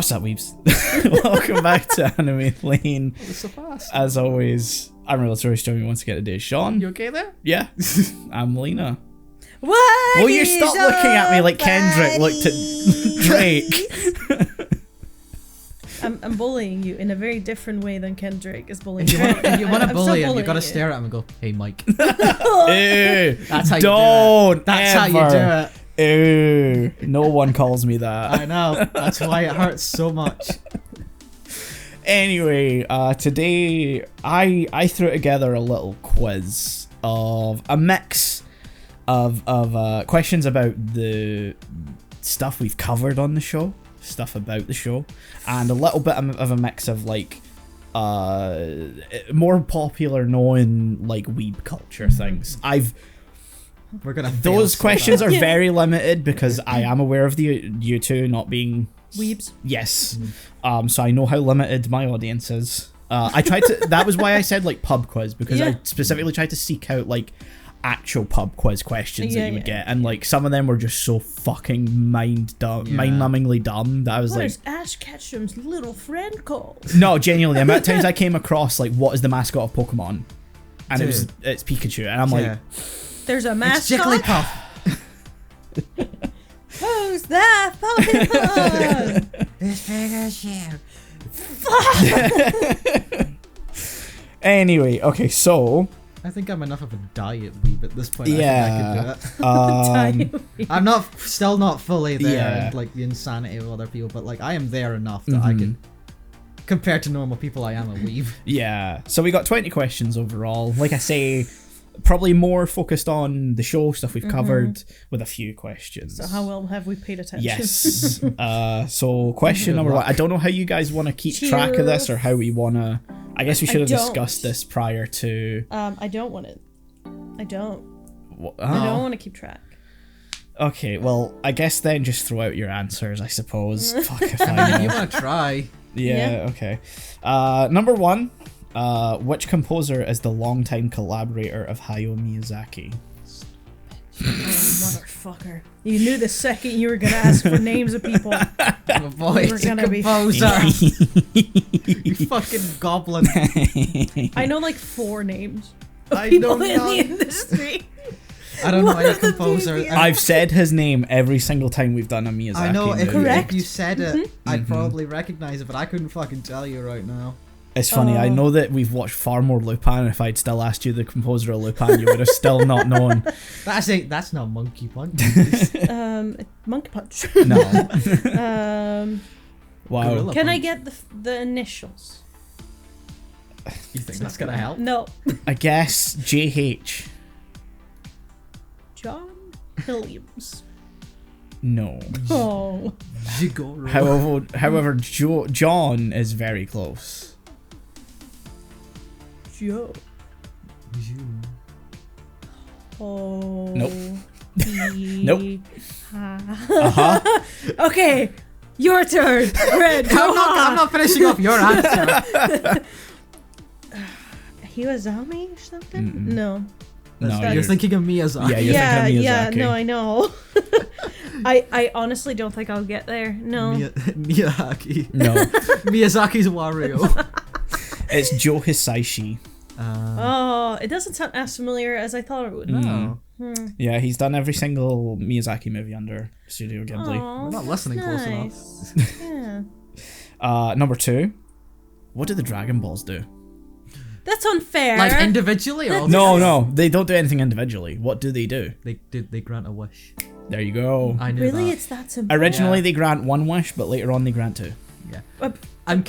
What's up, weebs? Welcome back to Anime Lane. Oh, so fast. As always, I'm Notorious. Joining me once again today is Shaun. You okay there? Yeah. I'm Melina. What? Will you stop looking at me like Kendrick looked at Drake? I'm bullying you in a very different way than Kendrick is bullying If you want to I'm bully still him, you gotta bullying stare at him and go, "Hey, Mike." Ew, That's how you don't do it. That's how you ever. do it. Ew, no one calls me that. I know. That's why it hurts so much. Anyway, today I threw together a little quiz of a mix of questions about the stuff we've covered on the show, stuff about the show, and a little bit of a mix of like more popular known like weeb culture things. We're gonna. Those questions are Yeah. very limited because I am aware of you two not being Weebs. yes. So I know how limited my audience is. I tried to. That was why I said like pub quiz, because I Yeah. specifically tried to seek out like actual pub quiz questions that you would get, and like some of them were just so fucking mind-numbingly dumb that I was What like, is Ash Ketchum's little friend called? no, genuinely, the amount of times I came across like, what is the mascot of Pokemon, and Dude. it's Pikachu, and I'm like, There's a It's mascot. Jigglypuff. Who's that Pokemon? It's Pikachu. anyway, okay, so I think I'm enough of a diet weeb at this point. yeah, I think I can do it. Tiny. I'm still not fully there, Yeah. in, like the insanity of other people, but like I am there enough that I can. Compared to normal people, I am a weeb. yeah. So we got 20 questions overall. Like I say, probably more focused on the show stuff we've covered, with a few questions. So how well have we paid attention? Yes. So question number one. I don't know how you guys want to keep track of this, or how we want to. I guess we should have discussed this prior to. I don't want it. I don't Oh. want to keep track. Okay, well, I guess then just throw out your answers, I suppose. Fuck if I If you know. want to try, Yeah, okay. Number one. Which composer is the longtime collaborator of Hayao Miyazaki? Oh, motherfucker. You knew the second you were going to ask for names of people. I'm a boy, We're it's a gonna be- composer. You fucking goblin. I know like 4 names of I people know in none. the industry. I don't know One any of them composer. being the- I've said his name every single time we've done a Miyazaki I know if, movie. Correct. if you said it, I'd probably recognize it, but I couldn't fucking tell you right now. It's funny, I Oh. know that we've watched far more Lupin. If I'd still asked you the composer of Lupin, you would have still not known. That's not Monkey Punch. Monkey Punch. No. Wow. Gorilla Can I Punch. get the initials? You think that's gonna help? No. I guess JH. John Williams. No. Oh. Jigoro. However, John is very close. Joe. Oh. Nope. He- Nope. Ha. Okay. Your turn. Red. Go I'm on. not finishing off your answer. Hiwazami or something? No. No, You're thinking of Miyazaki. Yeah, you're Yeah, thinking of yeah, Miyazaki. no, I know. I honestly don't think I'll get there. No. Miyazaki. No, Miyazaki's Wario. it's Joe Hisaishi. Oh, it doesn't sound as familiar as I thought it would. No. Yeah, he's done every single Miyazaki movie under Studio Ghibli. Aw, We're not listening close enough. nice. Yeah. Number two. What do the Dragon Balls do? That's unfair. Like individually or all No, they don't do anything individually. What do? They grant a wish. There you go. I knew Really? that. It's that simple? Originally, Yeah. they grant one wish, but later on, they grant two. Yeah. Uh, I'm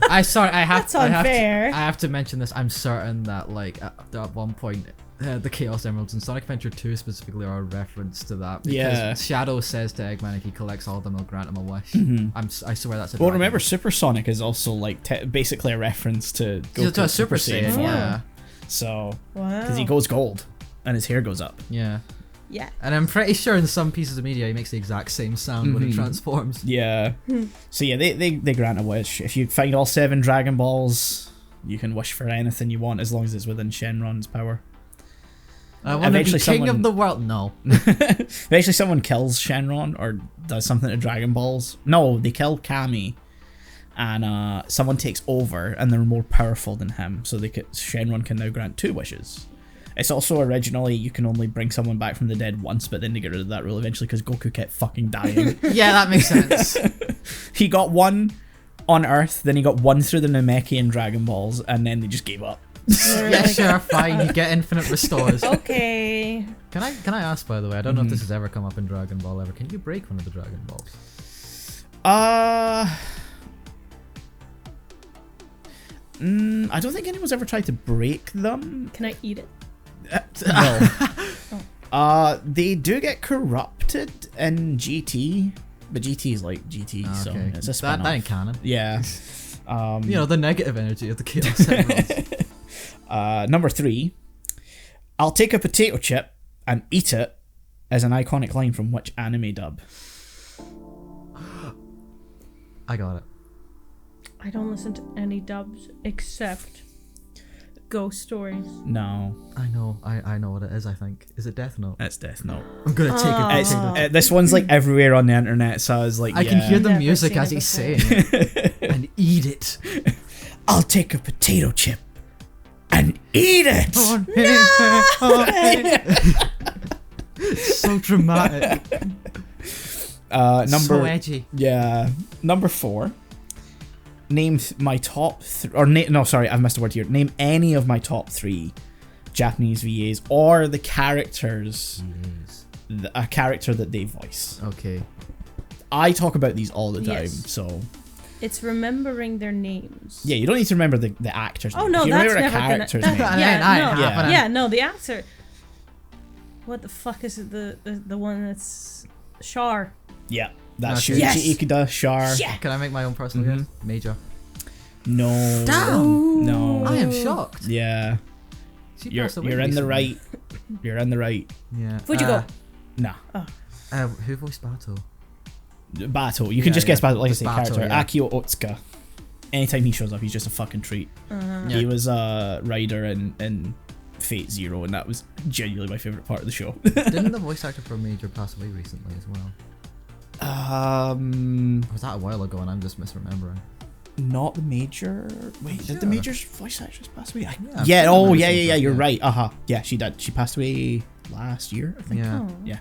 I That's unfair. I have to mention this. I'm certain that like at one point the Chaos Emeralds in Sonic Adventure 2 specifically are a reference to that. Because Yeah. Shadow says to Eggman if he collects all of them, he'll grant him a wish. I swear that's a Well, dragon. remember, Super Sonic is also like basically a reference to to Goku a Super Saiyan. form. Yeah. So, Wow. because he goes gold and his hair goes up. Yeah. Yeah. And I'm pretty sure in some pieces of media he makes the exact same sound when he transforms. Yeah. So yeah, they grant a wish. If you find all 7 Dragon Balls, you can wish for anything you want as long as it's within Shenron's power. I want to be Eventually king someone- of the world. No. Eventually, someone kills Shenron or does something to Dragon Balls. No, they kill Kami, and someone takes over, and they're more powerful than him. So Shenron can now grant 2 wishes. It's also originally you can only bring someone back from the dead once, but then they get rid of that rule eventually because Goku kept fucking dying. Yeah, that makes sense. He got 1 on Earth, then he got 1 through the Namekian Dragon Balls, and then they just gave up. Yeah, sure, fine. You get infinite restores. Okay. Can I ask, by the way? I don't know if this has ever come up in Dragon Ball ever. Can you break one of the Dragon Balls? I don't think anyone's ever tried to break them. Can I eat it? No. They do get corrupted in GT, but GT is like GT, so it's a spin-off. That ain't canon. Yeah. You know, the negative energy of the Chaos Emeralds. Number 3, I'll take a potato chip and eat it as an iconic line from which anime dub? I got it. I don't listen to any dubs except Ghost Stories. No. I know what it is, I think. Is it Death Note? It's Death Note. I'm gonna take a It's, potato chip. this one's like everywhere on the internet, so I was like, I can hear the Never music seen as it he's before. saying it. And eat it. I'll take a potato chip and eat it. So dramatic. So edgy. Yeah. Number 4. Name my top I've missed a word here. Name any of my top 3 Japanese VAs or the characters, a character that they voice. Okay. I talk about these all the time, Yes. so It's remembering their names. yeah, you don't need to remember the actor's Oh name. no, If you that's remember never a character's gonna. name. Yeah. Yeah, no, the actor. What the fuck is it? The one that's Char. Yeah, that's Okay. Shunichi Yes. Ikuda, Char. Yeah. Can I make my own personal guess? Major. No. Damn. No. I am shocked. Yeah. She You're passed away in the recently. right. You're in the right. Yeah. Where'd you go? Nah. Who voiced Bato? Battle. You can just guess Battle, like I Just say, Bato, character. yeah. Akio Otsuka. Anytime he shows up, he's just a fucking treat. Uh-huh. He was a rider in Fate Zero, and that was genuinely my favorite part of the show. Didn't the voice actor for Major pass away recently as well? Or was that a while ago and I'm just misremembering? Not the Major. Wait, did the Sure. Major's voice actress pass away? I'm Yeah. pretty Oh, sure yeah. it's You're yeah. right. Yeah, she did. She passed away last year, I think. Yeah. Oh. Yeah.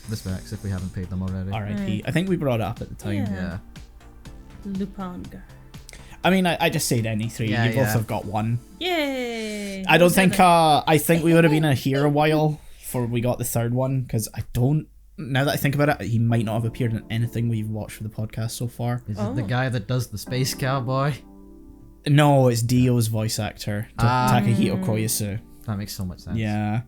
Respects if we haven't paid them already. R.I.P. I think we brought it up at the time. Yeah. Yeah. Lupanga. I mean, I just said any 3. Yeah, You both yeah. have got 1. Yay! I don't Seven. think. I think we would have been here a while before we got the 3rd one, because I don't. Now that I think about it, he might not have appeared in anything we've watched for the podcast so far. Is it the Oh. guy that does the space cowboy? No, it's Dio's voice actor, Takahito Koyasu. That makes so much sense. Yeah.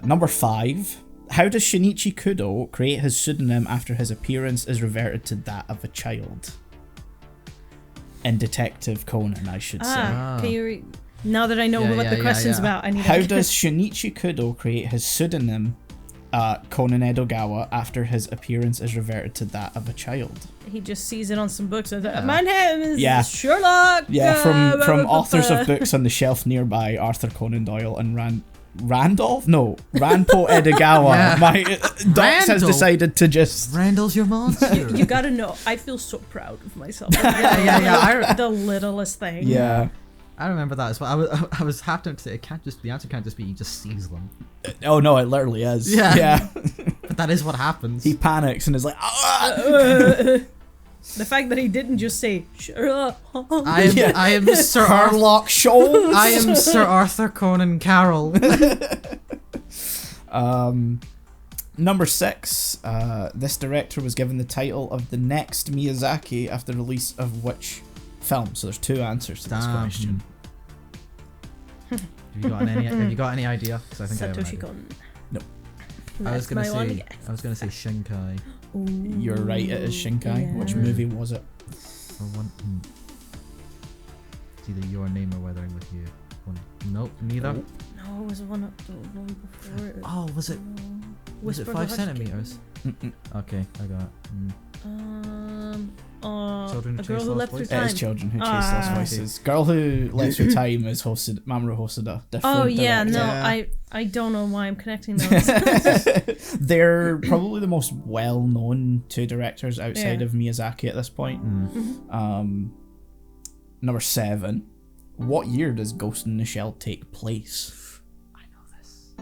Number 5. How does Shinichi Kudo create his pseudonym after his appearance is reverted to that of a child? In Detective Conan, I should say. Ah. Can you now that I know Yeah, what yeah, the yeah, question's yeah. about, I need How to does Shinichi Kudo create his pseudonym, Conan Edogawa, after his appearance is reverted to that of a child? He just sees it on some books. And my name is Yeah. Sherlock. Yeah, from blah, blah, blah, authors blah." of books on the shelf nearby, Arthur Conan Doyle and Randolph? No, Ranpo Edogawa. Yeah. My Docs has Randall. decided to just... Randall's your monster. You gotta know. I feel so proud of myself. yeah. The littlest thing. Yeah. I remember that as well. I was half tempted to say it can't just. The answer can't just be he just sees them. Oh no, it literally is. Yeah. Yeah. But that is what happens. He panics and is like, ah! The fact that he didn't just say Sherlock. I am Sir Arthur. Sherlock Sholmes. I am Sir Arthur Conan Carroll. Number 6. This director was given the title of the next Miyazaki after the release of which film? So there's 2 answers to this Damn. question. Have you got any idea? Because I think I have an Satoshi idea. Kon. No. I was That's my one gonna guess. say Shinkai. Ooh, You're right, it is Shinkai. yeah. Which movie was it? Or one. It's either Your Name or Weathering with You. One. Nope, neither. Oh. No, it was the one before it. Oh, was it? Was it Whisper of 5 the Hush centimeters? Mm-mm. Okay, I got it. So Children A Who Girl Chase Who Lost Leapt Through Voices. It is Time. Children Who Chase Ah. Lost Voices. Girl Who Leapt Through Time is hosted Mamoru Hosoda. Different Oh yeah, no, director. I don't know why I'm connecting those. They're probably the most well-known two directors outside Yeah. of Miyazaki at this point. Number 7. What year does Ghost in the Shell take place? I know this.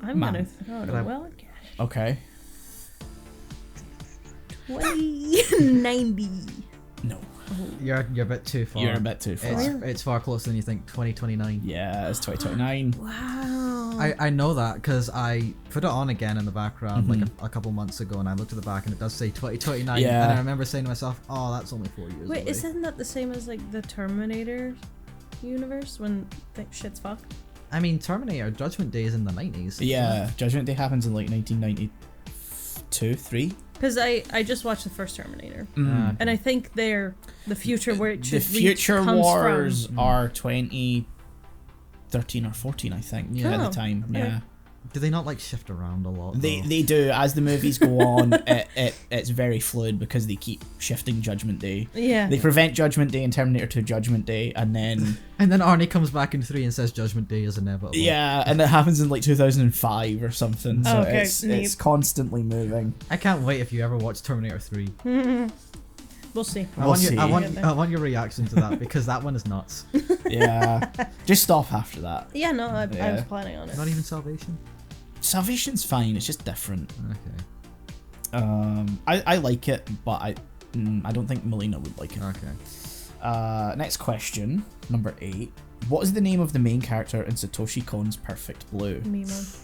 I'm Man. gonna throw it But I- a well guess. Okay. 2090. No. You're a bit too far. You're a bit too far. It's far closer than you think. 2029. Yeah, it's 2029. Wow. I know that because I put it on again in the background like a couple months ago, and I looked at the back and it does say 2029. Yeah. And I remember saying to myself, "Oh, that's only 4 years Wait, away." isn't that the same as like the Terminator universe when shit's fucked? I mean, Terminator Judgment Day is in the 90s. Yeah, Judgment Day happens in like 1992, 3. Because I just watched the first Terminator, Uh, and I think they're the future where it The should Future comes Wars from. are 2013 or 14, I think, Yeah. at Oh, the time. okay. Yeah. do they not like shift around a lot? They though? they do. As the movies go on, it's very fluid because they keep shifting Judgment Day. Yeah. They prevent Judgment Day in Terminator 2 Judgment Day, and then And then Arnie comes back in 3 and says Judgment Day is inevitable. yeah, and it happens in like 2005 or something. So Oh, okay, it's neat. constantly moving. I can't wait if you ever watch Terminator 3. We'll see. I We'll want see. Your, I want Get there. I want your reaction to that because that one is nuts. Yeah, just stop after that. Yeah, no, I was Yeah. planning on it. Not even Salvation. Salvation's fine. It's just different. Okay. I like it, but I don't think Melina would like it. Okay. Next question, number 8. What is the name of the main character in Satoshi Kon's Perfect Blue? Mimo.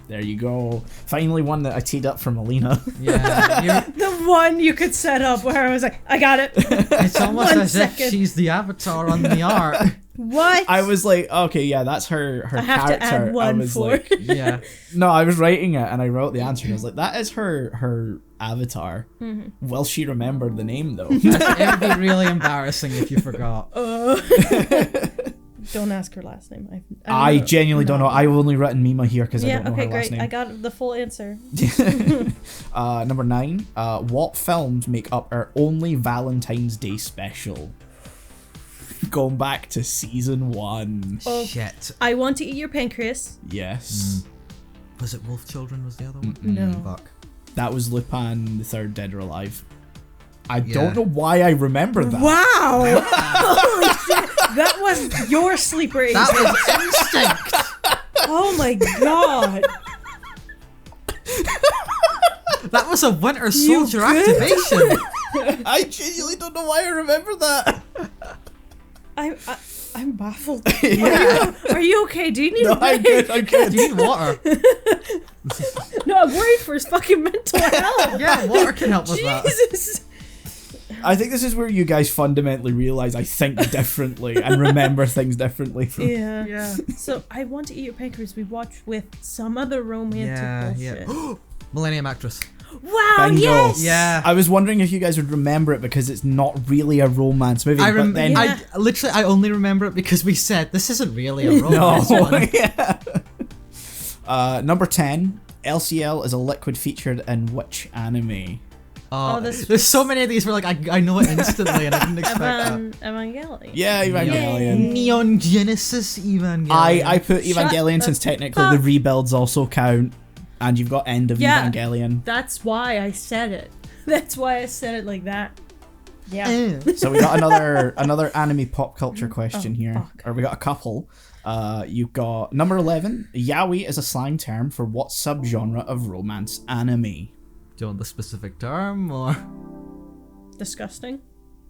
There you go. Finally one that I teed up for Melina. Yeah. The one you could set up where I was like, I got it. It's almost One as second. if she's the avatar on the art. What? I was like, okay, yeah, that's her I have character. to add I one was for. like, Yeah. no, I was writing it and I wrote the answer and I was like, that is her avatar. Will she remember the name though? It would be really embarrassing if you forgot. Don't ask her last name. I genuinely don't know. I've only written Mima here because I Yeah. don't know Okay. her last Great. name. I got the full answer. Number 9. What films make up our only Valentine's Day special? Going back to season 1. Oh. Shit. I want to eat your pancreas. Yes. Was it Wolf Children was the other one? No. Fuck. That was Lupin the Third, Dead or Alive. I Yeah. don't know why I remember that. Wow! Holy shit! That was your sleeper agent. That was instinct. Oh my god! That was a Winter You Soldier good? activation. I genuinely don't know why I remember that. I'm baffled. Yeah. Are you okay? Do you need No, a I'm break? good. I'm good. Do you need water? No, I'm worried for his fucking mental health. Yeah, water can help with that. Jesus. I think this is where you guys fundamentally realize I think differently and remember things differently. From Yeah. Yeah. So I want to eat your pancreas. We watched with some other romantic bullshit. Millennium Actress. Wow! Bingo. Yes. Yeah. I was wondering if you guys would remember it because it's not really a romance movie. I but then Yeah. I only remember it because we said this isn't really a no. romance one. Yeah. Number 10. LCL is a liquid featured in which anime? Oh, this there's so many of these where like I know it instantly and I didn't expect Evangelion. Yeah, Evangelion. Neon Genesis Evangelion. I put Shut Evangelion the since technically fuck. the rebuilds also count, and you've got End of Yeah. Evangelion. That's why I said it. That's why I said it like that. Yeah. So we got another anime pop culture question here, fuck. or we got a couple. You've got number 11. Yaoi is a slang term for what subgenre of romance anime? Do you want the specific term or Disgusting.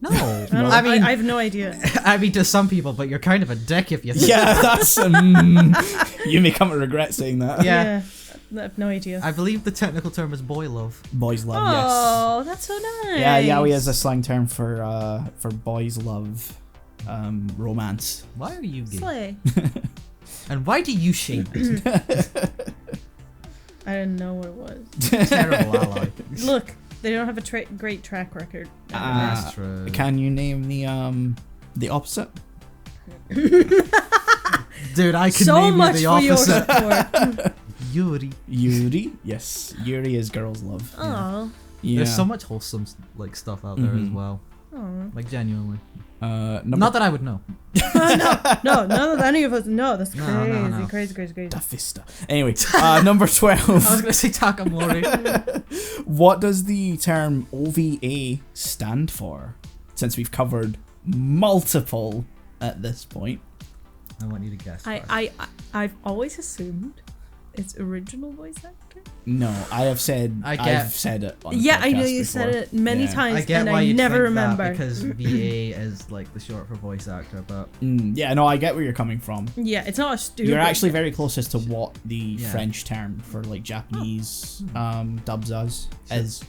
no? I, don't I mean, I have no idea. I mean to some people, but you're kind of a dick if you. Think Yeah, that's you may come to regret saying that. Yeah. I have no idea. I believe the technical term is boy love. Boys love, Oh, that's so nice. yes. Yeah, yaoi is a slang term for boys love, romance. Why are you gay? Slay. And why do you shame it? I didn't know what it was. Terrible ally. Look, they don't have a great track record. That's true. Can you name the opposite? Dude, I can So name much you the for your opposite. support. Yuri. Yuri, yes, Yuri is girls love. Oh, Yeah. There's so much wholesome like stuff out there as Mhm. well. Oh. Like genuinely. Number Not that I would know. No, none of any of us. No, that's crazy, No. crazy. Da Vista. Anyway, number 12. I was gonna say Takamori. What does the term OVA stand for? Since we've covered multiple at this point. I want you to guess. first. I've always assumed it's original voice actor. No, I've said it on Yeah, I know podcasts you before. said it many Yeah. times, I get and why I you'd never think remember. that because VA is like the short for voice actor, but Yeah, no, I get where you're coming from. Yeah, it's not a stupid. You're actually very close as to what the Yeah. French term for like Japanese dubs is.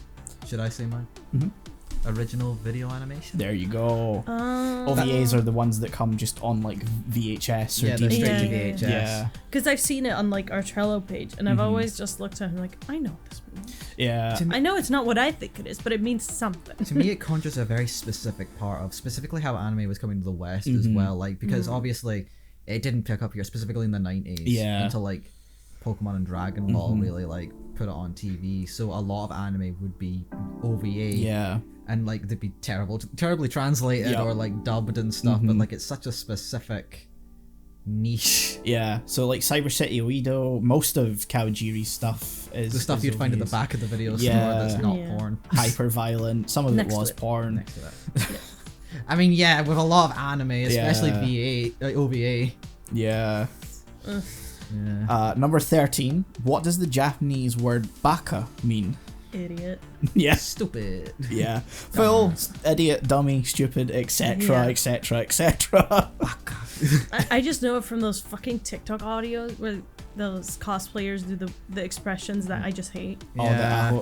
should I say mine? Mhm. Original video animation. There you go. Oh. OVAs are the ones that come just on like VHS or Yeah, they're DVD. straight to Yeah. VHS. Yeah, Because I've seen it on like our Trello page, and I've Mhm. always just looked at it and like, I know this movie. yeah. To me, I know it's not what I think it is, but it means something. to me, it conjures a very specific part of specifically how anime was coming to the West as Mhm. well. Like because obviously it didn't pick up here, specifically in the 90s. Yeah. Until like Pokemon and Dragon Ball Mhm. really like put it on TV. So a lot of anime would be OVA. Yeah. And like they'd be terribly translated Yep. or like dubbed and stuff. But Mhm. like it's such a specific niche. Yeah, so like Cyber City Oedo, most of Kawajiri's stuff is The stuff is you'd find at the OVAs. back of the video store Yeah. that's not Yeah. porn. Hyper violent. Some of Next it to was it. porn. Next to that. I mean, yeah, with a lot of anime, especially Yeah. OVA. Yeah. Ugh. Yeah. Number 13. What does the Japanese word baka mean? Idiot. Yeah. Stupid. Yeah. Fool, idiot, dummy, stupid, etc., Yeah. etc., etc. I just know it from those fucking TikTok audios where those cosplayers do the expressions that I just hate. Yeah.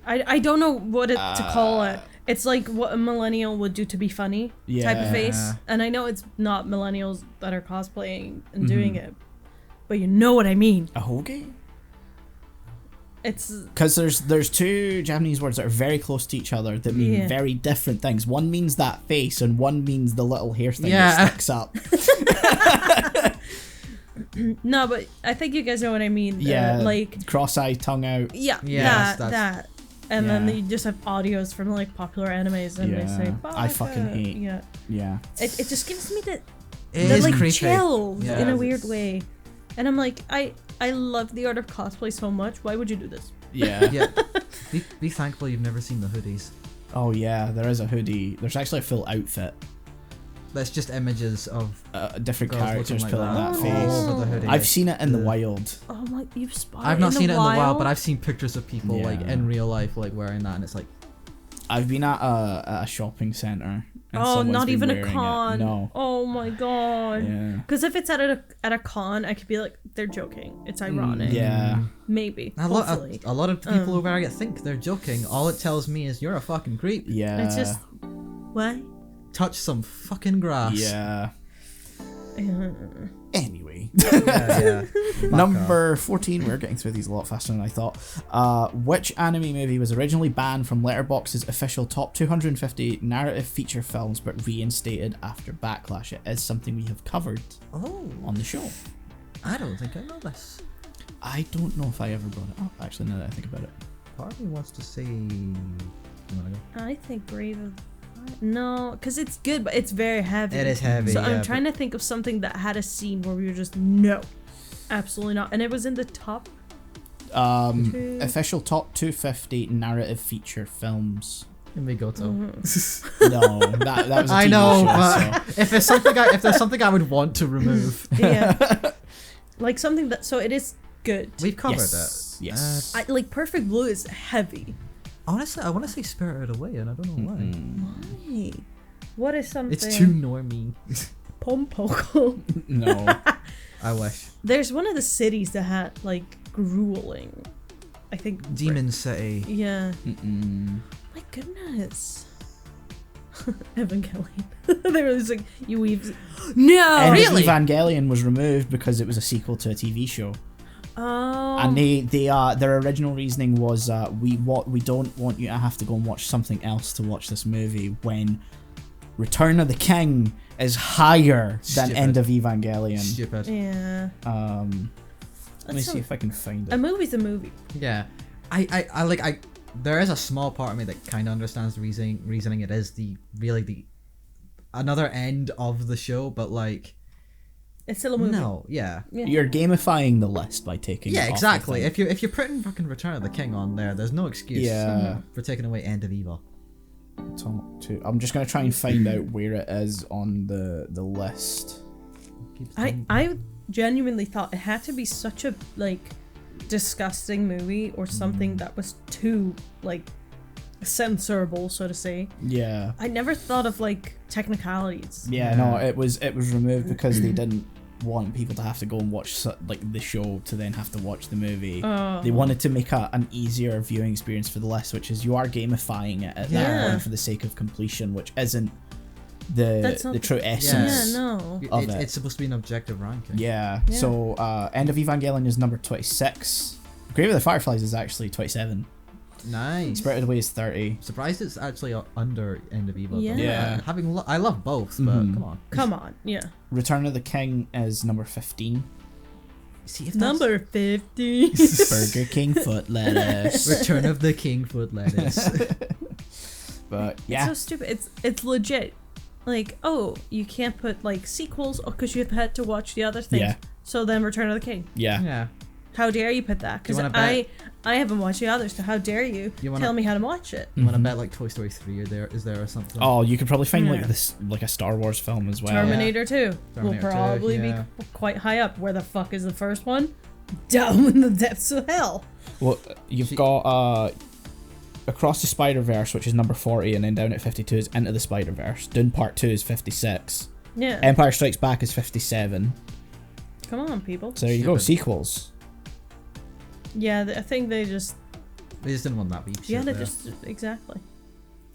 I don't know what to call it. It's like what a millennial would do to be funny type of face. Yeah. And I know it's not millennials that are cosplaying and doing it, but you know what I mean. Ahoge? It's Because there's two Japanese words that are very close to each other that mean Yeah. very different things. One means that face, and one means the little hair thing Yeah. that sticks up. no, but I think you guys know what I mean. Yeah, like cross-eye, tongue out. yeah, Yes, that. And then Yeah. you just have audios from like popular animes, and they say, Yeah. I fucking "Baka." hate- Yeah, Yeah. it just gives me It the is like creepy. chills Yeah. in a weird way, and I'm like, I love the art of cosplay so much. Why would you do this? Yeah. Yeah. Be thankful you've never seen the hoodies. Oh yeah, there is a hoodie. There's actually a full outfit. That's just images of Different girls characters looking like pulling that that face. all over the hoodie. I've seen it in the Yeah. wild. Oh my, you've spotted. I've not seen it in the wild, wild? but I've seen pictures of people like Yeah. in real life like wearing that, and it's like I've been at a shopping center. And Oh, someone's not been even a wearing it. con. No. Oh my god. Yeah. Because if it's at a con, I could be like, they're joking. It's ironic. Yeah. Maybe. a lot Hopefully. of the people over there think they're joking. All it tells me is you're a fucking creep. Yeah. It's just what? Touch some fucking grass. Yeah. Anyway. yeah. Number 14, we're getting through these a lot faster than I thought. Which anime movie was originally banned from Letterboxd's official top 250 narrative feature films but reinstated after backlash? It is something we have covered Oh, on the show. I don't think I know this. I don't know if I ever brought it up, actually, now that I think about it. Part of me wants to say. You wanna go? I think Brave of no, because it's good, but it's very heavy. It is heavy. So yeah, I'm trying to think of something that had a scene where we were just no, absolutely not, and it was in the top. Two. Official top 250 narrative feature films. But... Migoto. No, that was a TV I know, show, but so. if there's something I would want to remove, Yeah, like something that. So it is good. we've covered Yes. Yes. I like Perfect Blue is heavy. Honestly, I want to say Spirited Away, and I don't know why. Why? What is something? It's too normie. Pompoko. No. I wish. There's one of the cities that had like grueling. I think. Demon City. Yeah. Mm-mm. My goodness. Evangelion. They were just like, you weave. No, And really? Evangelion was removed because it was a sequel to a TV show. Oh. And their original reasoning was we don't want you to have to go and watch something else to watch this movie when Return of the King is higher than Stupid. End of Evangelion. Stupid. Yeah. Let me That's see if I can find A it. movie's a movie. Yeah. I there is a small part of me that kind of understands the reasoning. It is the another end of the show, but like It's still a movie. no, yeah. You're gamifying the list by taking. Yeah, it off exactly. the thing. If you're putting fucking Return of the King on there's no excuse Yeah. for taking away End of Evil. Top two. I'm just gonna try and find out where it is on the list. I genuinely thought it had to be such a like disgusting movie or something that was too like censorable, so to say. Yeah. I never thought of like technicalities. Yeah, no, it was removed because they didn't want people to have to go and watch like the show to then have to watch the movie. They wanted to make an easier viewing experience for the list, which is you are gamifying it at that point for the sake of completion, which isn't the true essence. Yeah, no. Of It's supposed to be an objective ranking. Yeah. So End of Evangelion is number 26. Grave of the Fireflies is actually 27. Nice. Spirited Away is 30. Surprised it's actually under End of Evil. Yeah. Though. Yeah. I love both, but come on. Come on, yeah. Return of the King is number 15. See if Number 50. Burger King foot lettuce. Return of the King foot lettuce. But It's yeah. so stupid. It's legit. Like, oh, you can't put like sequels because you've had to watch the other things. Yeah. So then Return of the King. Yeah. Yeah. How dare you put that? Because You wanna bet? I haven't watched the others, so how dare you, tell me how to watch it? You want to bet like Toy Story 3 is there or something? Oh, you could probably find Yeah. like this like a Star Wars film as well. Terminator 2 will Terminator 2, probably yeah. be quite high up. Where the fuck is the first one? Down in the depths of hell. Well, you've got Across the Spider-Verse, which is number 40, and then down at 52 is Into the Spider-Verse. Dune Part 2 is 56. Yeah. Empire Strikes Back is 57. Come on, people. So there you go, Stupid. sequels. Yeah, I think they just. They just didn't want that beef. Yeah, shit they there. just exactly.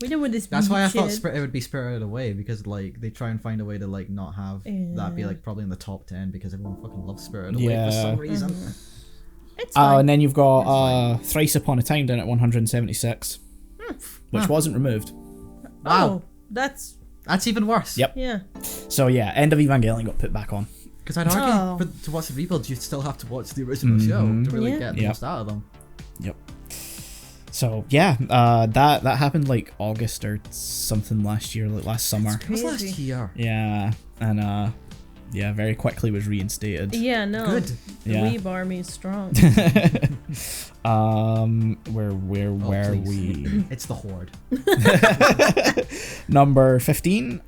We know what this. That's why I shit. thought it would be Spirited Away, because like they try and find a way to like not have that be Yeah. like probably in the top 10 because everyone fucking loves Spirited Away for Yeah. some reason. It's fine. And then you've got Thrice Upon a Time down at 176, which wasn't removed. Wow. Oh, that's That's even worse. Yep. yeah. So yeah, End of Evangelion got put back on. Because I'd argue to watch the rebuilds, you still have to watch the original show to really Yeah. get the most out of them. Yep. So yeah, that happened like August or something last year, like last summer. It was last Crazy. year. Yeah, and yeah, very quickly was reinstated. Yeah, no. Good. The Yeah. Weeb army is strong. Where were please. we? It's the Horde. Number 15.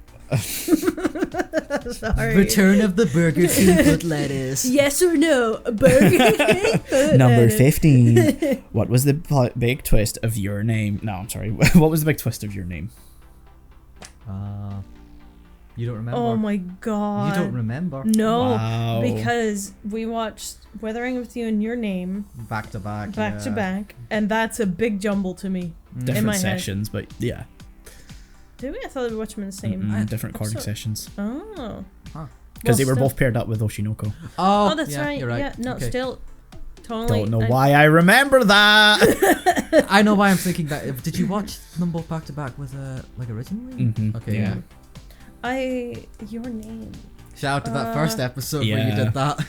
Sorry. Return of the Burger King foot lettuce. Yes or no? Burger King. Number 15. What was the big twist of your name? No, I'm sorry. What was the big twist of your name? You don't remember? Oh my god. You don't remember? No, Wow. because we watched Weathering with You and Your Name Back to back. back to back, and that's a big jumble to me. in Different my head. sessions, but yeah. Did we? I thought we watched them in the same. Different recording episode. sessions. Oh. Because they were still- both paired up with Oshinoko. Oh, that's yeah, right. You're right. Yeah, no, Okay. still totally. Don't know why I remember that. I know why I'm thinking that. Did you watch them both back to back with like originally? Mhm, Okay. yeah. Your Name. Shout out to that first episode where you yeah. did that.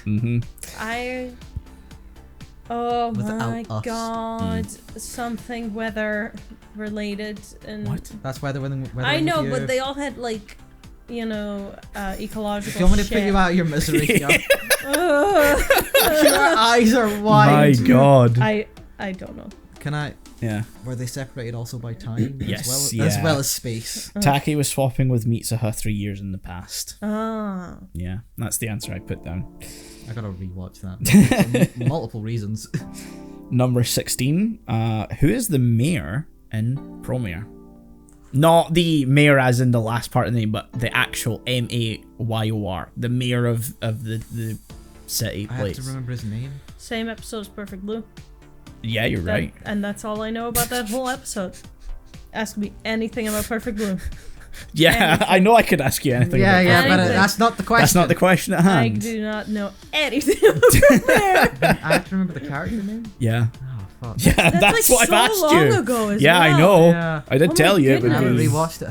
Oh Without my us. god. Something weather related and. What? That's why they're winning. I know, but they all had like, ecological. Do you want me to shit. put you out of your misery? Yeah. Ugh. Your eyes are My wide. god. I don't know. Can I? Yeah. Were they separated also by time? Yes, As yeah. well as space. Taki was swapping with Mitsuha 3 years in the past. Ah. Yeah, that's the answer I put down. I gotta rewatch that. For multiple reasons. Number 16. Who is the mayor in Promare? Not the mayor as in the last part of the name, but the actual Mayor. The mayor of the city I have place. to remember his name. Same episode as Perfect Blue. Yeah, you're right. And that's all I know about that whole episode. Ask me anything about Perfect Blue. Yeah, anything. I know I could ask you anything. Yeah, about yeah, that. but Anything. that's not the question. That's not the question at I hand. do not know anything about there. I have to remember the character name. Yeah. Oh fuck. Yeah, that's like what so I've asked long you. ago as Yeah, I well. know. Yeah. I did Oh my tell you it would I haven't be. rewatched it.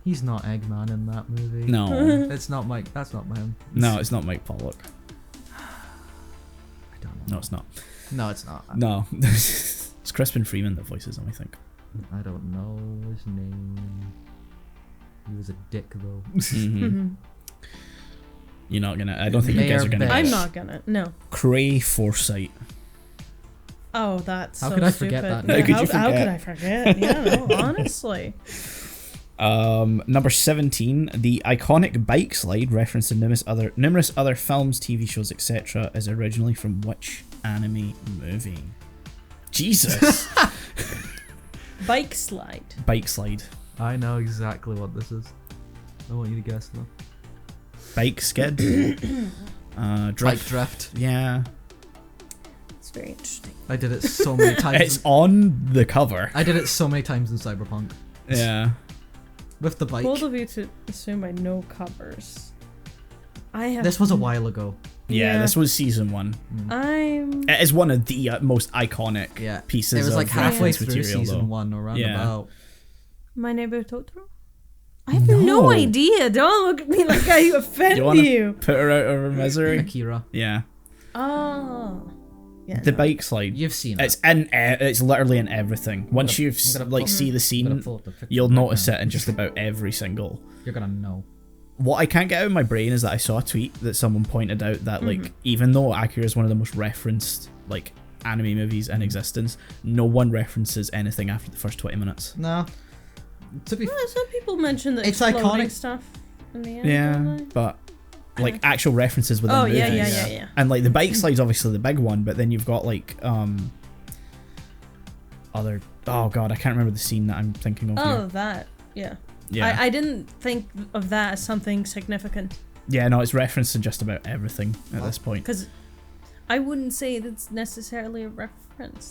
He's not Eggman in that movie. No, It's not Mike. That's not him. no, it's not Mike Pollock. I don't know. No, it's not. No, it's not. No, it's Crispin Freeman that voices him, I think. I don't know his name. He was a dick though. Mhm. You're not gonna. I don't think you guys are gonna. Mayor I'm Yes. not gonna. No. Cray Forsyth. Oh, that's How so could I stupid. forget that? Yeah, How could you how forget? could I forget? Yeah, no, honestly. Number 17, the iconic bike slide referenced in numerous other films, TV shows, etc., is originally from which anime movie? Jesus. Bike slide. Bike slide. I know exactly what this is. I want you to guess though. Bike skid. Bike Drift. drift. Yeah. It's very interesting. I did it so many times. It's on the cover. I did it so many times in Cyberpunk Yeah. with the bike. Bold of you to assume I know covers. I have. This was a while ago. Yeah, Yeah. this was season 1. I'm. It is one of the most iconic Yeah, pieces it was of like halfway reference through material, season though. 1 or round Yeah. about. My Neighbor Totoro? I have no idea. Don't look at me like I offend You wanna you. put her out of her misery? Akira, Yeah. Oh. Yeah. The no. bike slide. you've seen It's it. in. It's literally in everything. Once gonna- you've I'm gonna like pull- see the I'm gonna scene, pull up the picture you'll right notice now. it in just about every single. You're gonna know. What I can't get out of my brain is that I saw a tweet that someone pointed out that like even though Akira is one of the most referenced like anime movies in existence, no one references anything after the first 20 minutes. No. To be Well, some people mention the It's exploding iconic. stuff in the end. Yeah, don't they? but like actual references within Oh, movies. yeah, yeah, yeah. And like the bike slide's obviously the big one, but then you've got like other. Oh god, I can't remember the scene that I'm thinking of. Oh, Here. that. Yeah. Yeah. I didn't think of that as something significant. Yeah, no, it's referenced in just about everything at this point. Because I wouldn't say that's necessarily a reference.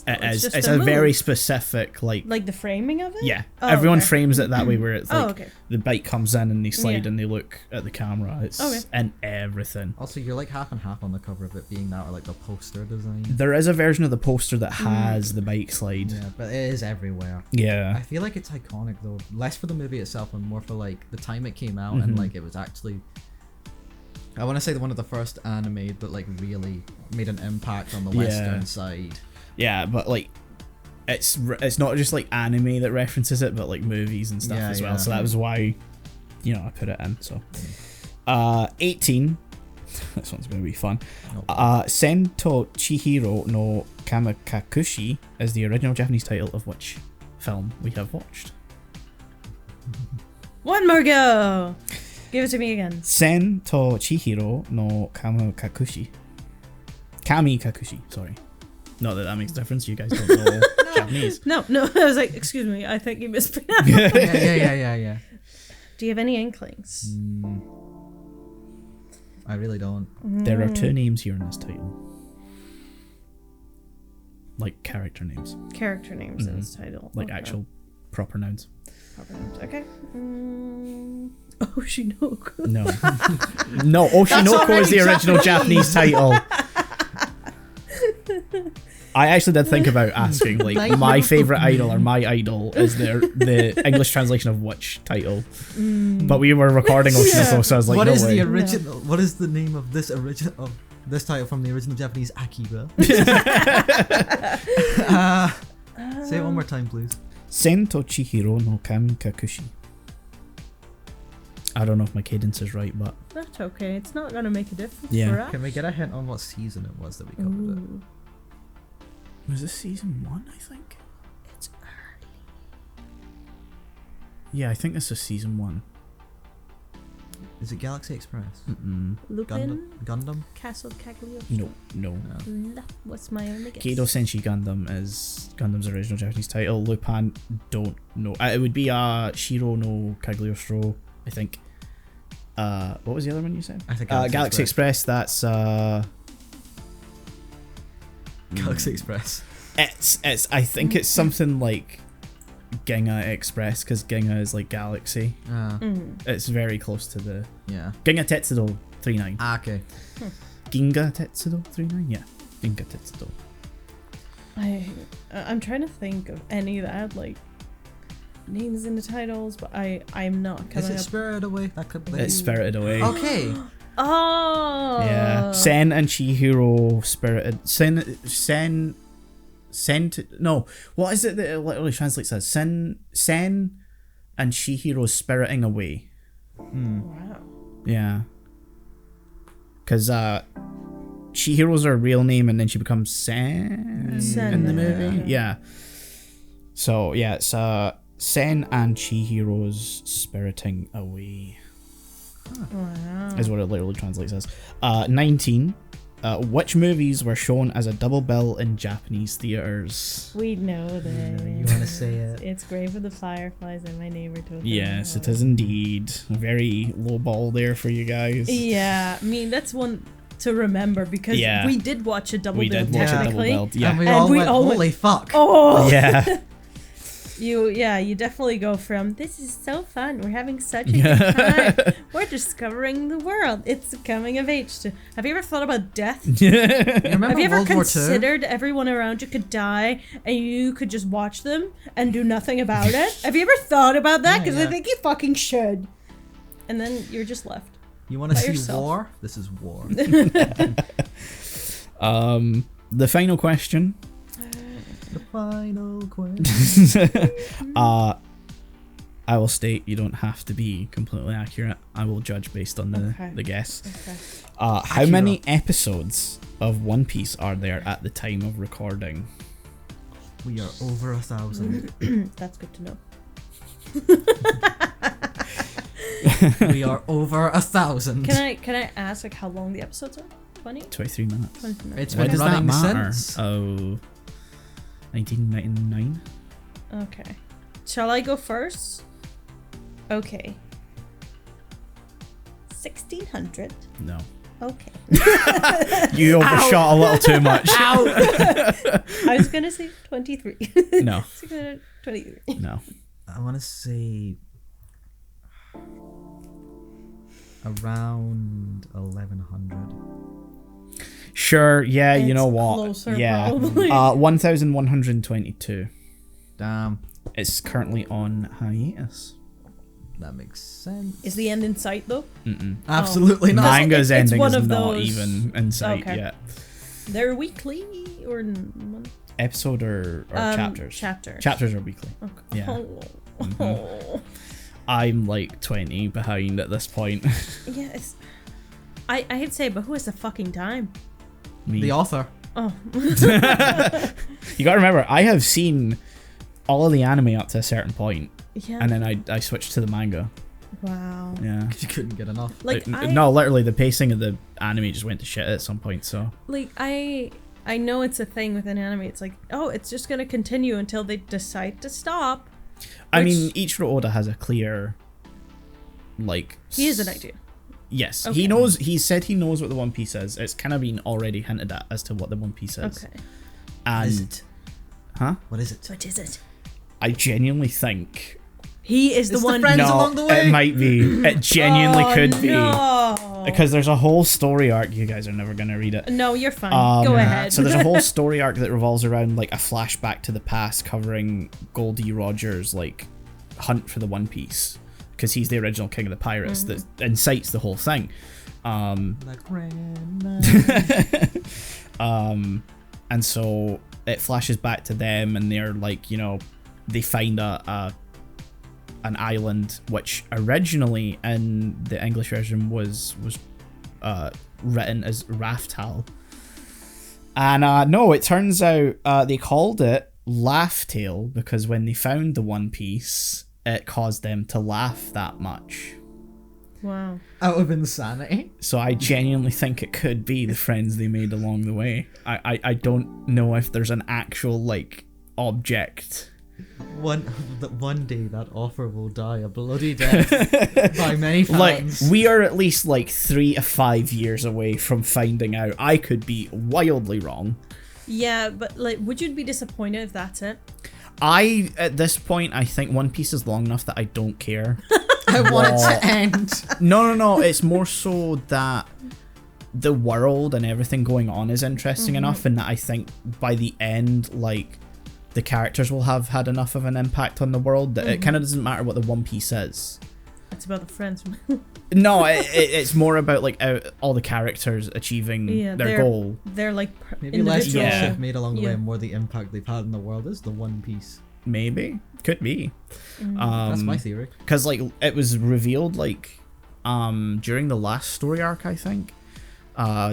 though. It is. just It's a move. very specific like. Like the framing of it? Yeah, Oh, everyone okay. frames it that way where it's like Oh, okay. the bike comes in and they slide Yeah. and they look at the camera. It's Okay. in everything. Also, you're like half and half on the cover of it being that or like the poster design. There is a version of the poster that has the bike slide. Yeah, but it is everywhere. Yeah. I feel like it's iconic though, less for the movie itself and more for like the time it came out and like it was actually. I want to say one of the first anime that like really made an impact on the Western side. Yeah, but like it's not just like anime that references it, but like movies and stuff Yeah, as well. yeah. So that was why, I put it in. So, 18. This one's gonna be fun. Sento Chihiro no Kamikakushi is the original Japanese title of which film we have watched. One more go! Give it to me again. Sento Chihiro no Kamikakushi. Kamikakushi, sorry. Not that that makes a difference, you guys don't know Japanese. No, I was like, excuse me, I think you mispronounced. Yeah. Do you have any inklings? I really don't. There are two names here in this title. Like character names. Character names in this title. Like Okay. actual proper nouns. Proper names. Okay. Oshinoko. No. No, Oshinoko is the original Japanese title. I actually did think about asking, like, my favourite idol or my idol is the English translation of which title. But we were recording Oshinoko, so I was like, What no is way. the original? What is the name of this original? Of this title from the original Japanese Akira? Say it one more time, please. Sento Chihiro no Kamikakushi. I don't know if my cadence is right, but That's okay. It's not gonna make a difference Yeah. for us. Can we get a hint on what season it was that we covered it? Ooh. was this season 1, I think? It's Yeah, I think this is season 1. Is it Galaxy Express? Lupin. Gundam? Castle Cagliostro. No. That was my only guess. Keido Senshi Gundam is Gundam's original Japanese title. Lupin, don't know. It would be Shiro no Cagliostro, I think. What was the other one you said? I think Galaxy Express. That's Galaxy Express. it's I think it's something like Ginga Express, because Ginga is like Galaxy. It's very close to the Yeah. Ginga Tetsudo 39. Okay. Ginga Tetsudo 39? Yeah. Ginga Tetsudo. I'm trying to think of any that like names in the titles, but I'm not Is coming it up. Spirited Away? That could be. It's Spirited Away. Okay. Oh. Yeah. Sen and Chihiro Spirited. Sen no, what is it that it literally translates as? Sen and Chihiro's spiriting away. Wow. Yeah. Because Chihiro's her real name, and then she becomes Sen in the movie. Yeah. So, yeah, it's Sen and Chihiro's spiriting away. Wow. Is what it literally translates as. 19. Which movies were shown as a double bill in Japanese theaters? We know that. You want to say it? It's Grave of the Fireflies and My Neighbor Totoro. Yes, it is indeed. Very low ball there for you guys. Yeah, I mean, that's one to remember because Yeah. we did watch a double We bill. did watch a double technically. bill. Yeah. And we And all we went, all went- holy fuck. Oh, Yeah. you definitely go from this is so fun. We're having such a good time. We're discovering the world. It's a coming of age. Have you ever thought about death? You remember Have you ever World War II? considered everyone around you could die and you could just watch them and do nothing about it? Have you ever thought about that? Because I think you fucking should. And then you're just left. You want to by see yourself. war? This is war. The final question. The final question. I will state you don't have to be completely accurate. I will judge based on the guess. Okay. How many episodes of One Piece are there at the time of recording? We are over 1,000. That's good to know. We are over 1,000. Can I ask like how long the episodes are? 20? 23 minutes. 20 minutes. It's Why been does that running matter? since. Oh, 1999? Okay. Shall I go first? Okay. 1600. No. Okay. You overshot a little too much. I was gonna say 23. No. 623. No. I want to say around 1100. Sure, yeah, you It's know what? closer, Yeah. probably. 1122. Damn, It's currently on hiatus. that makes sense. Is the end in sight though? Mm-mm. Absolutely not. Manga's it's ending one is of not those- even in sight Okay. yet. They're weekly or Episode or chapters? Chapters. Chapters are weekly. Okay. Yeah. Oh. Oh. I'm like 20 behind at this point. Yeah, it's. I hate to say, it, but who has the fucking time? Me. The author. Oh. You gotta remember, I have seen all of the anime up to a certain point, Yeah. and then I switched to the manga. Wow. Yeah. You couldn't get enough. Like No, literally, the pacing of the anime just went to shit at some point, so. Like I know it's a thing with an anime. It's like, oh, it's just gonna continue until they decide to stop. I Which- mean, Ichiro Oda has a clear, like... He has an idea. Yes, Okay. he knows. He said he knows what the One Piece is. It's kind of been already hinted at as to what the One Piece is. Okay. And, What is it? huh? What is it? So what is it? I genuinely think... He is the It's the one. friends No, along the way. it might be. It genuinely could be. No. Because there's a whole story arc. You guys are never going to read it. No, you're fine. Go ahead. So there's a whole story arc that revolves around like a flashback to the past covering Goldie Roger's like hunt for the One Piece, because he's the original king of the pirates that incites the whole thing. Like grandma. And so it flashes back to them, and they're like, you know, they find an island which originally in the English version was written as Raftal. And no, it turns out they called it Laugh Tale because when they found the One Piece, it caused them to laugh that much. Wow. Out of insanity. So I genuinely think it could be the friends they made along the way. I don't know if there's an actual like object. One day that author will die a bloody death by many Like, fans. we are at least like 3 to 5 years away from finding out. I could be wildly wrong. Yeah, but like, would you be disappointed if that's it? At this point, I think One Piece is long enough that I don't care. I want it to end. No. It's more so that the world and everything going on is interesting enough, and that I think by the end, like, the characters will have had enough of an impact on the world that it kind of doesn't matter what the One Piece is. It's about the friends. No, it's more about like all the characters achieving their goal. They're like Maybe less individual. choices have made along the way, Yeah. and more the impact they've had in the world is the One Piece. Maybe, could be. That's my theory. Because like it was revealed like during the last story arc, I think,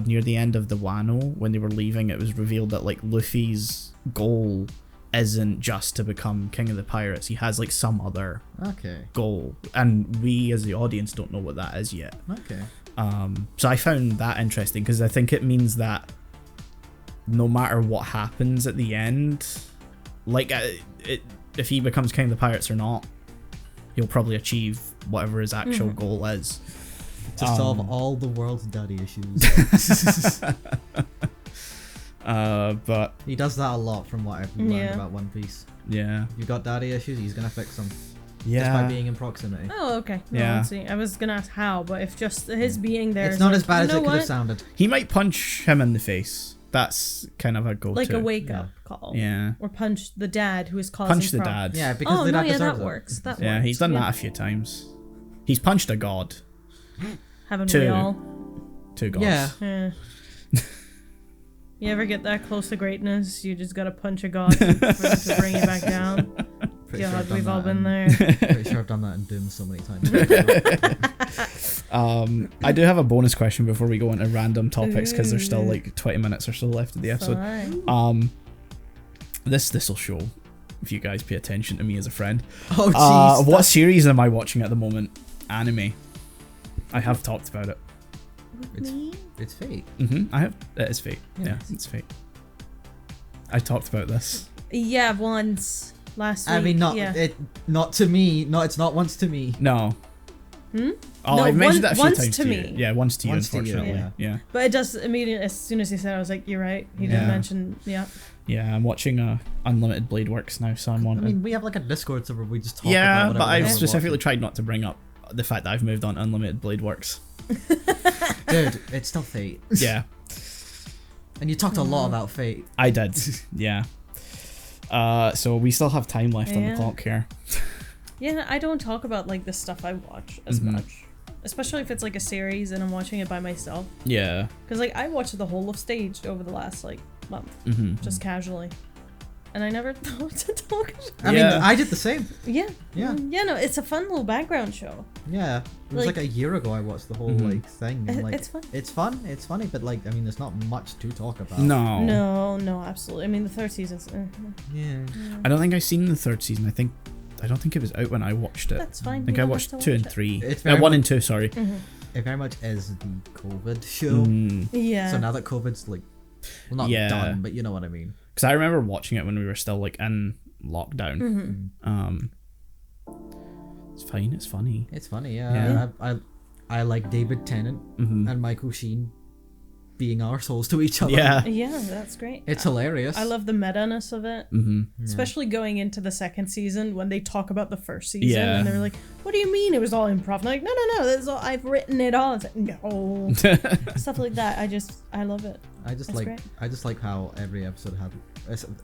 near the end of the Wano, when they were leaving, it was revealed that like Luffy's goal isn't just to become king of the pirates. He has like some other goal, and we as the audience don't know what that is yet. So I found that interesting because I think it means that no matter what happens at the end, like if he becomes king of the pirates or not, he'll probably achieve whatever his actual goal is. To solve all the world's daddy issues. But he does that a lot from what I've learned about One Piece. Yeah. If you've got daddy issues, he's gonna fix them. Yeah. Just by being in proximity. Oh, okay. No, Yeah. let's see. I was gonna ask how, but if just his being there It's is not like, as bad you as know it could have what? sounded. He might punch him in the face. That's kind of a go-to. Like a wake-up call. Yeah. Or punch the dad who is causing Punch the problems. dad. Yeah, because Oh, the no, dad yeah, deserves that it. works. That Yeah, works. he's done that a few times. He's punched a god. Haven't Two. we all? 2 gods. Yeah. Yeah. You ever get that close to greatness? You just gotta punch a god for them to bring you back down. Pretty sure I've God, done we've all that been in- there. Pretty sure I've done that in Doom so many times. I do have a bonus question before we go into random topics because there's still like 20 minutes or so left of the episode. Fine. This will show if you guys pay attention to me as a friend. Oh, jeez. What series am I watching at the moment? Anime. I have talked about it. It's Fate. I have. It is Fate. Yeah, it's Fate. I talked about this. Yeah, once last week. I mean, yeah. not to me. No, it's not once to me. No. Hmm? Oh, No, I've mentioned that a few once times to to me. you. Yeah, once to you, Once to you, unfortunately. Yeah. But it does immediately, as soon as he said it, I was like, you're right. He did Yeah. mention, yeah. Yeah, I'm watching Unlimited Blade Works now, so I'm on. I mean, we have like a Discord server. We just talk about yeah, whatever but the I've hell we're specifically tried not to bring up the fact that I've moved on to Unlimited Blade Works. watching. Dude, it's still Fate. Yeah, And you talked a lot about Fate. I did. Yeah. So we still have time left on the Yeah. clock here. Yeah, I don't talk about like the stuff I watch as much. Especially if it's like a series and I'm watching it by myself. Yeah. Because like I watched the whole of Staged over the last like month. Just casually. And I never thought to talk about I mean, I did the same. Yeah. Yeah. Yeah, no, it's a fun little background show. Yeah, it was like a year ago I watched the whole like thing. And, like, It's fun. It's fun. It's funny, but like I mean, there's not much to talk about. No. No, absolutely. I mean, the third season's. Yeah. I don't think I've seen the third season. I don't think it was out when I watched it. That's fine. I think I watched 2 and 3. It's very 1 and 2, sorry. It very much is the COVID show. Yeah. So now that COVID's like, well, not Yeah. done, but you know what I mean. Because I remember watching it when we were still like in lockdown. It's fine. It's funny. It's funny, yeah. I like David Tennant and Michael Sheen being arseholes to each other. Yeah. Yeah, that's great. It's hilarious. I love the meta-ness of it. Especially going into the second season when they talk about the first season Yeah. and they're like, what do you mean it was all improv? I'm like, no, this is all, I've written it all. It's like, no. Stuff like that. I love it. I just That's great. like how every episode had.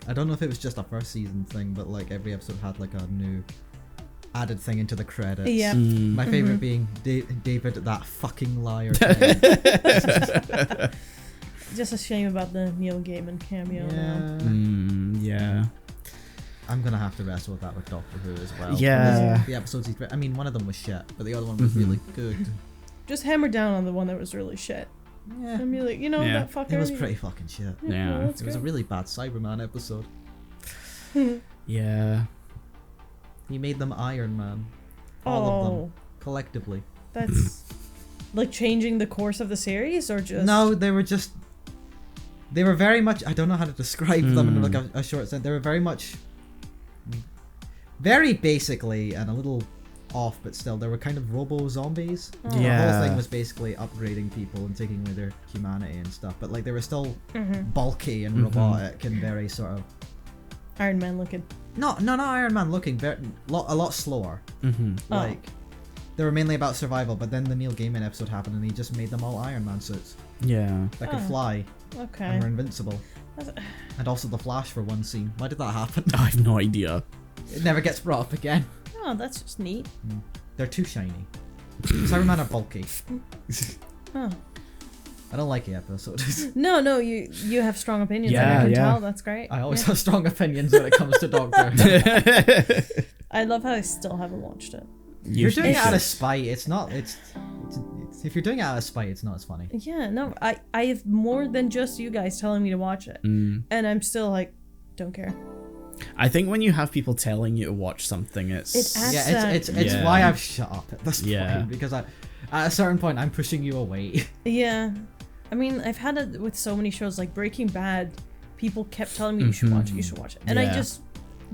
I don't know if it was just a first season thing, but like every episode had like a new added thing into the credits. Yeah. My favorite being David, that fucking liar. thing. Just a shame about the Neil Gaiman cameo now. Yeah. I'm gonna have to wrestle with that with Doctor Who as well. Yeah. The episodes I mean, one of them was shit, but the other one was really good. Just hammer down on the one that was really shit. Yeah. And be like, you know, Yeah. that fucker. It was pretty fucking shit. Yeah. that's It was a great. really bad Cyberman episode. Yeah. He made them Iron Man. All of them. Collectively. That's like changing the course of the series or just. No, they were very much, I don't know how to describe them in like a short sentence. They were very much, very basically, and a little off, but still, they were kind of robo-zombies. The whole thing was basically upgrading people and taking away their humanity and stuff, but like they were still bulky and robotic and very sort of... Iron Man looking. No, not Iron Man looking, a lot slower. Like, they were mainly about survival, but then the Neil Gaiman episode happened and he just made them all Iron Man suits Yeah. that could fly Okay. and were invincible. And also the Flash for one scene. Why did that happen? I have no idea. It never gets brought up again. Oh, that's just neat. They're too shiny. Cybermen are bulky. Oh. I don't like the episode. No, you have strong opinions. Yeah, I can yeah. tell. That's great. I always Yeah. have strong opinions when it comes to Doctor. I love how I still haven't watched it. You're doing it out should. of spite. It's not. It's if you're doing it out of spite, it's not as funny. Yeah, no, I have more than just you guys telling me to watch it, and I'm still like, don't care. I think when you have people telling you to watch something, it's It adds Yeah, that. it's Yeah. why I've shut up at this Yeah. point, because at a certain point I'm pushing you away. Yeah, I mean, I've had it with so many shows like Breaking Bad. People kept telling me you should watch it, you should watch it, and I Yeah. just,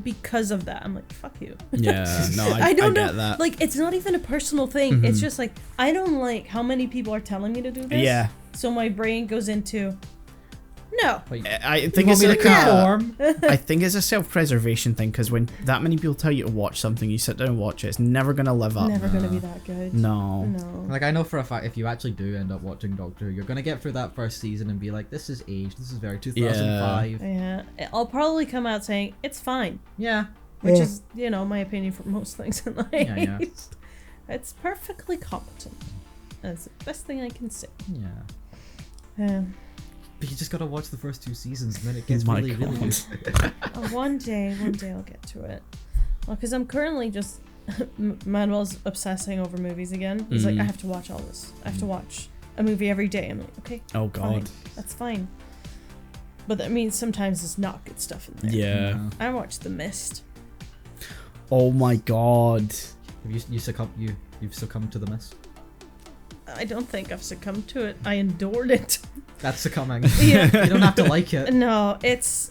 because of that, I'm like, fuck you. yeah. No, I don't know. get that. Like, it's not even a personal thing. It's just like, I don't like how many people are telling me to do this. Yeah. So my brain goes into, no. But I think you it's want me like to conform? I think it's a self-preservation thing, because when that many people tell you to watch something, you sit down and watch it, it's never gonna live up. Never gonna be that good. No. No. Like, I know for a fact if you actually do end up watching Doctor Who, you're gonna get through that first season and be like, this is aged, this is very 2005. Yeah. I'll probably come out saying, it's fine. Yeah. Which is, my opinion for most things in life. Yeah. It's perfectly competent. That's the best thing I can say. Yeah. But you just gotta watch the first 2 seasons and then it gets My really, really God. good. One day I'll get to it. Well, because I'm currently just Manuel's obsessing over movies again. He's like, I have to watch all this. I have to watch a movie every day. I'm like, okay. Oh God. Fine. That's fine. But that means sometimes there's not good stuff in there. Yeah. I watched The Mist. Oh my God. Have you've succumbed to the mist? I don't think I've succumbed to it. I endured it. That's succumbing. Yeah. You don't have to like it. No, it's.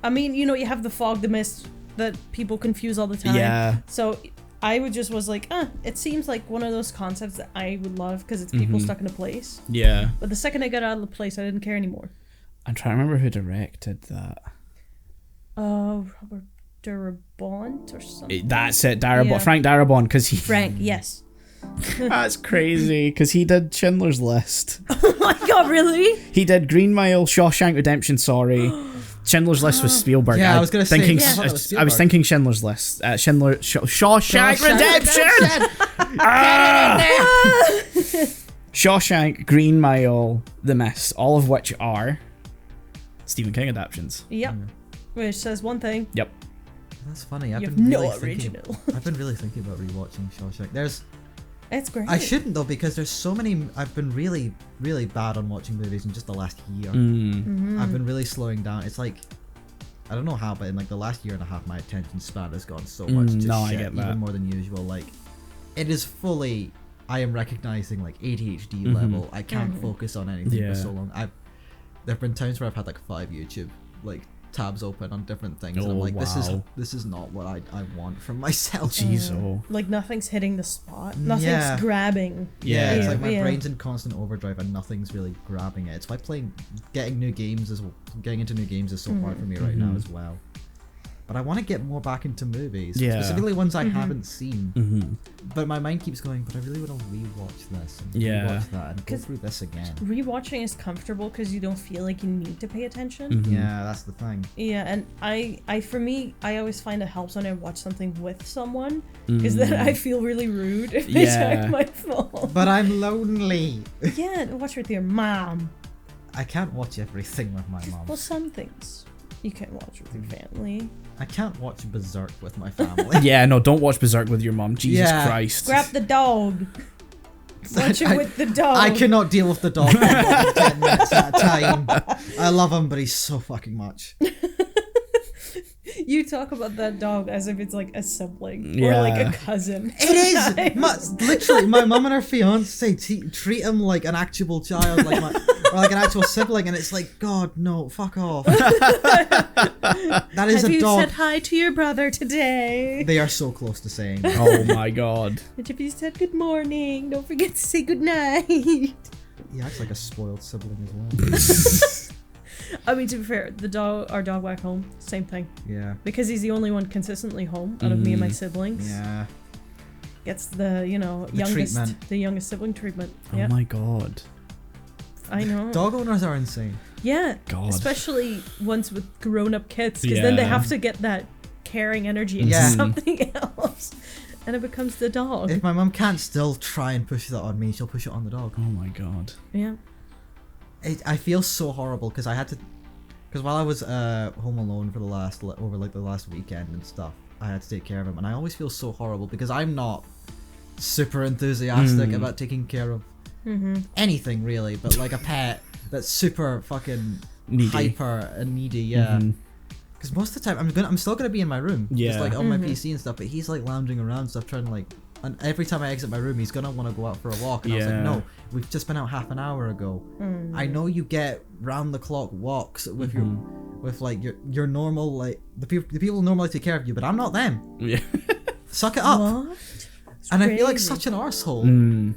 I mean, you have the fog, the mist that people confuse all the time. Yeah. So I was like, it seems like one of those concepts that I would love because it's people stuck in a place. Yeah. But the second I got out of the place, I didn't care anymore. I'm trying to remember who directed that. Robert Darabont or something. That's it, Darabont. Yeah. Frank Darabont, because he. Frank, yes. That's crazy, because he did Schindler's List. Oh my god, really? He did Green Mile, Shawshank Redemption. Sorry, Schindler's List was Spielberg. Yeah, I was gonna say, thinking. yeah. I thought it was I was Spielberg. thinking Schindler's List. Shawshank Redemption. Shawshank, Green Mile, The Mist, all of which are Stephen King adaptations. Yep. Which says one thing. Yep. That's funny. I've You been have no really original. I've been really thinking about rewatching Shawshank. It's great. I shouldn't though, because there's so many. I've been really, really bad on watching movies in just the last year. I've been really slowing down. It's like, I don't know how, but in like the last year and a half, my attention span has gone so much to no, I shit, get that. even more than usual. Like, it is fully. I am recognizing like ADHD level. I can't focus on anything Yeah. for so long. There've been times where I've had like 5 YouTube like tabs open on different things, and I'm Oh, like, this wow. is not what I want from myself. Jeez, oh. Like nothing's hitting the spot. Nothing's Yeah. grabbing. Yeah, it's Yeah. like my Yeah. brain's in constant overdrive and nothing's really grabbing it. It's why getting into new games is so hard for me right now as well. But I want to get more back into movies, Yeah. specifically ones I haven't seen. Mm-hmm. But my mind keeps going, but I really want to rewatch this and Yeah. rewatch that and go 'Cause- through this again. Rewatching is comfortable because you don't feel like you need to pay attention. Mm-hmm. Yeah, that's the thing. Yeah, and for me, I always find it helps when I watch something with someone because then I feel really rude if they Yeah. check my phone. But I'm lonely. Yeah, watch with your mom. I can't watch everything with my mom. Well, some things you can watch with your family. I can't watch Berserk with my family. Yeah, no, don't watch Berserk with your mum. Jesus Yeah. Christ. Grab the dog. Watch it with the dog. I cannot deal with the dog for more than 10 minutes at a time. I love him, but he's so fucking much. You talk about that dog as if it's like a sibling Yeah. or like a cousin. It is! Literally, my mum and her fiance treat him like an actual child, or like an actual sibling, and it's like, God, no, fuck off. That is Have a you dog. said hi to your brother today? They are so close to saying. Oh my God. And if you said good morning, don't forget to say good night. He acts like a spoiled sibling as well. I mean, to be fair, our dog back home, same thing. Yeah. Because he's the only one consistently home out of me and my siblings. Yeah. Gets the, treatment. the youngest sibling treatment. Oh Yeah, my God. I know. Dog owners are insane. Yeah, God. especially ones with grown-up kids, because then they Yeah. have to get that caring energy into Yeah. something else. and it becomes the dog. If my mum can't still try and push that on me, she'll push it on the dog. Oh my god. Yeah. I feel so horrible because while I was home alone for the last weekend and stuff, I had to take care of him, and I always feel so horrible because I'm not super enthusiastic about taking care of anything really, but like a pet that's super fucking Needy. hyper and needy, yeah. Because most of the time I'm still gonna be in my room, just like on my PC and stuff, but he's like lounging around stuff, trying to like. And every time I exit my room, he's gonna want to go out for a walk, and I was like, no, we've just been out half an hour ago. I know you get round the clock walks with your normal, like the people normally take care of you, but I'm not them. Yeah. Suck it up. What? And I feel like such an arsehole.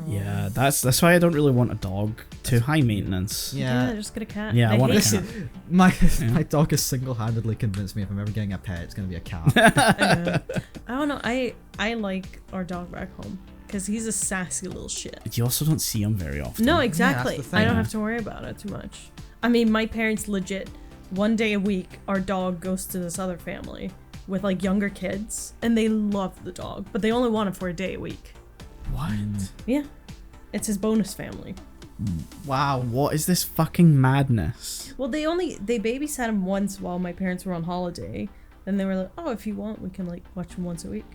Yeah, that's why I don't really want a dog. Too high maintenance. Yeah, just get a cat. Yeah, I want a hate cat. My dog has single-handedly convinced me if I'm ever getting a pet, it's gonna be a cat. I don't know. I like our dog back home because he's a sassy little shit. You also don't see him very often. No, exactly. the thing. I don't have to worry about it too much. I mean, my parents legit, one day a week, our dog goes to this other family with like younger kids, and they love the dog, but they only want him for a day a week. What? Yeah, it's his bonus family. Wow, what is this fucking madness? Well, they babysat him once while my parents were on holiday. Then they were like, oh, if you want, we can like watch him once a week.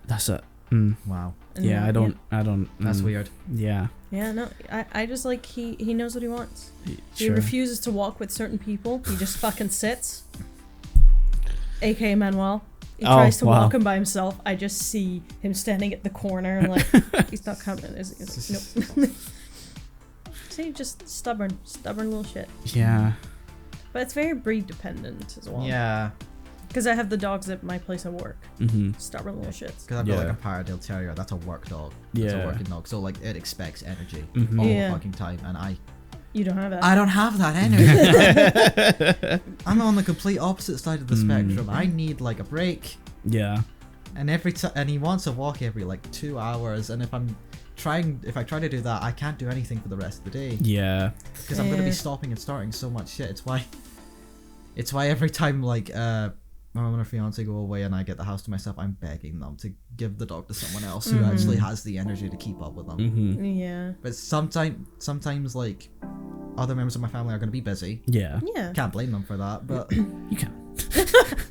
That's it. Wow. And Yeah, then, I don't. That's weird. Yeah. Yeah, no, I just like he knows what he wants. He Sure. refuses to walk with certain people. He just fucking sits. AKA Manuel. He tries to walk him by himself. I just see him standing at the corner and like, he's not coming, is he? He's like, nope. See, just stubborn little shit. Yeah. But it's very breed dependent as well. Yeah. Because I have the dogs at my place of work. Mm-hmm. Stubborn little shits. Because I've got like a Paradale Terrier, that's a work dog. It's a working dog. So like it expects energy all the fucking time, and You don't have that. I don't have that energy. I'm on the complete opposite side of the spectrum. I need like a break. Yeah. And and he wants a walk every like 2 hours, and if I try to do that, I can't do anything for the rest of the day. Yeah. Because I'm gonna be stopping and starting so much shit. It's why every time like my mum and her fiance go away and I get the house to myself, I'm begging them to give the dog to someone else who actually has the energy to keep up with them. Yeah. But sometimes like other members of my family are going to be busy. Yeah. Yeah. Can't blame them for that, but You can.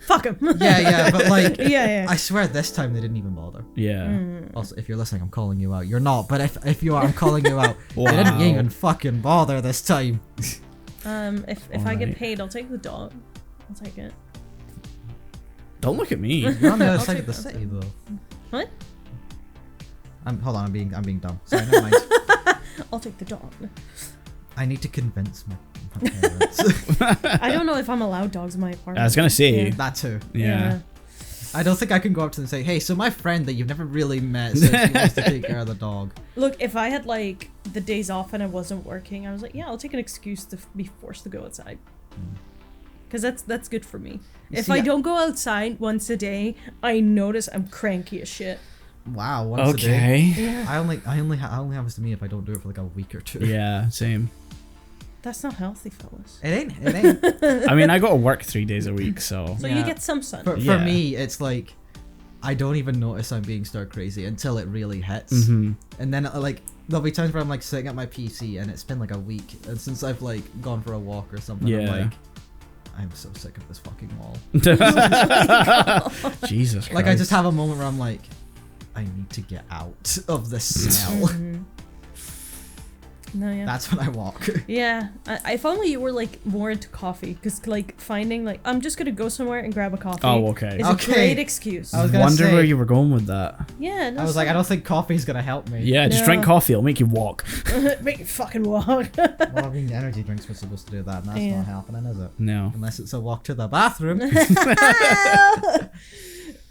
Fuck him. yeah, but like yeah. I swear this time they didn't even bother. Yeah. Also, if you're listening, I'm calling you out. You're not, but if you are, I'm calling you out. Wow. They didn't even fucking bother this time. If I get Alright. paid, I'll take the dog. I'll take it. Don't look at me. You're on the other I'll side take of the that. city though. What? Hold on, I'm being dumb. Sorry, never mind. I'll take the dog. I need to convince my parents. I don't know if I'm allowed dogs in my apartment. I was gonna say. Yeah. That too. Yeah. I don't think I can go up to them and say, hey, so my friend that you've never really met says she wants to take care of the dog. Look, if I had like the days off and I wasn't working, I was like, yeah, I'll take an excuse to be forced to go outside. Because that's good for me. If See, I don't go outside once a day, I notice I'm cranky as shit. Wow, once a day. Okay. I only happens to me if I don't do it for like a week or two. Yeah, same. That's not healthy, fellas. It ain't. I mean, I go to work 3 days a week, so. So Yeah. you get some sun. For Yeah. me, it's like I don't even notice I'm being stir crazy until it really hits. Mm-hmm. And then like there'll be times where I'm like sitting at my PC and it's been like a week, and since I've like gone for a walk or something, I'm Yeah. like, I'm so sick of this fucking wall. Jesus Christ. Like I just have a moment where I'm like, I need to get out of this smell. Mhm. No, yeah. That's when I walk. Yeah, if only you were like more into coffee, because like finding like I'm just gonna go somewhere and grab a coffee. Oh, okay. Is Okay. a great excuse. I was gonna Wonder say- where you were going with that. Yeah, no, I was like, I don't think coffee's gonna help me. Yeah, just No. drink coffee. It'll make you walk. make you fucking walk. Well, I mean, energy drinks were supposed to do that, and that's Yeah. not happening, is it? No. Unless it's a walk to the bathroom.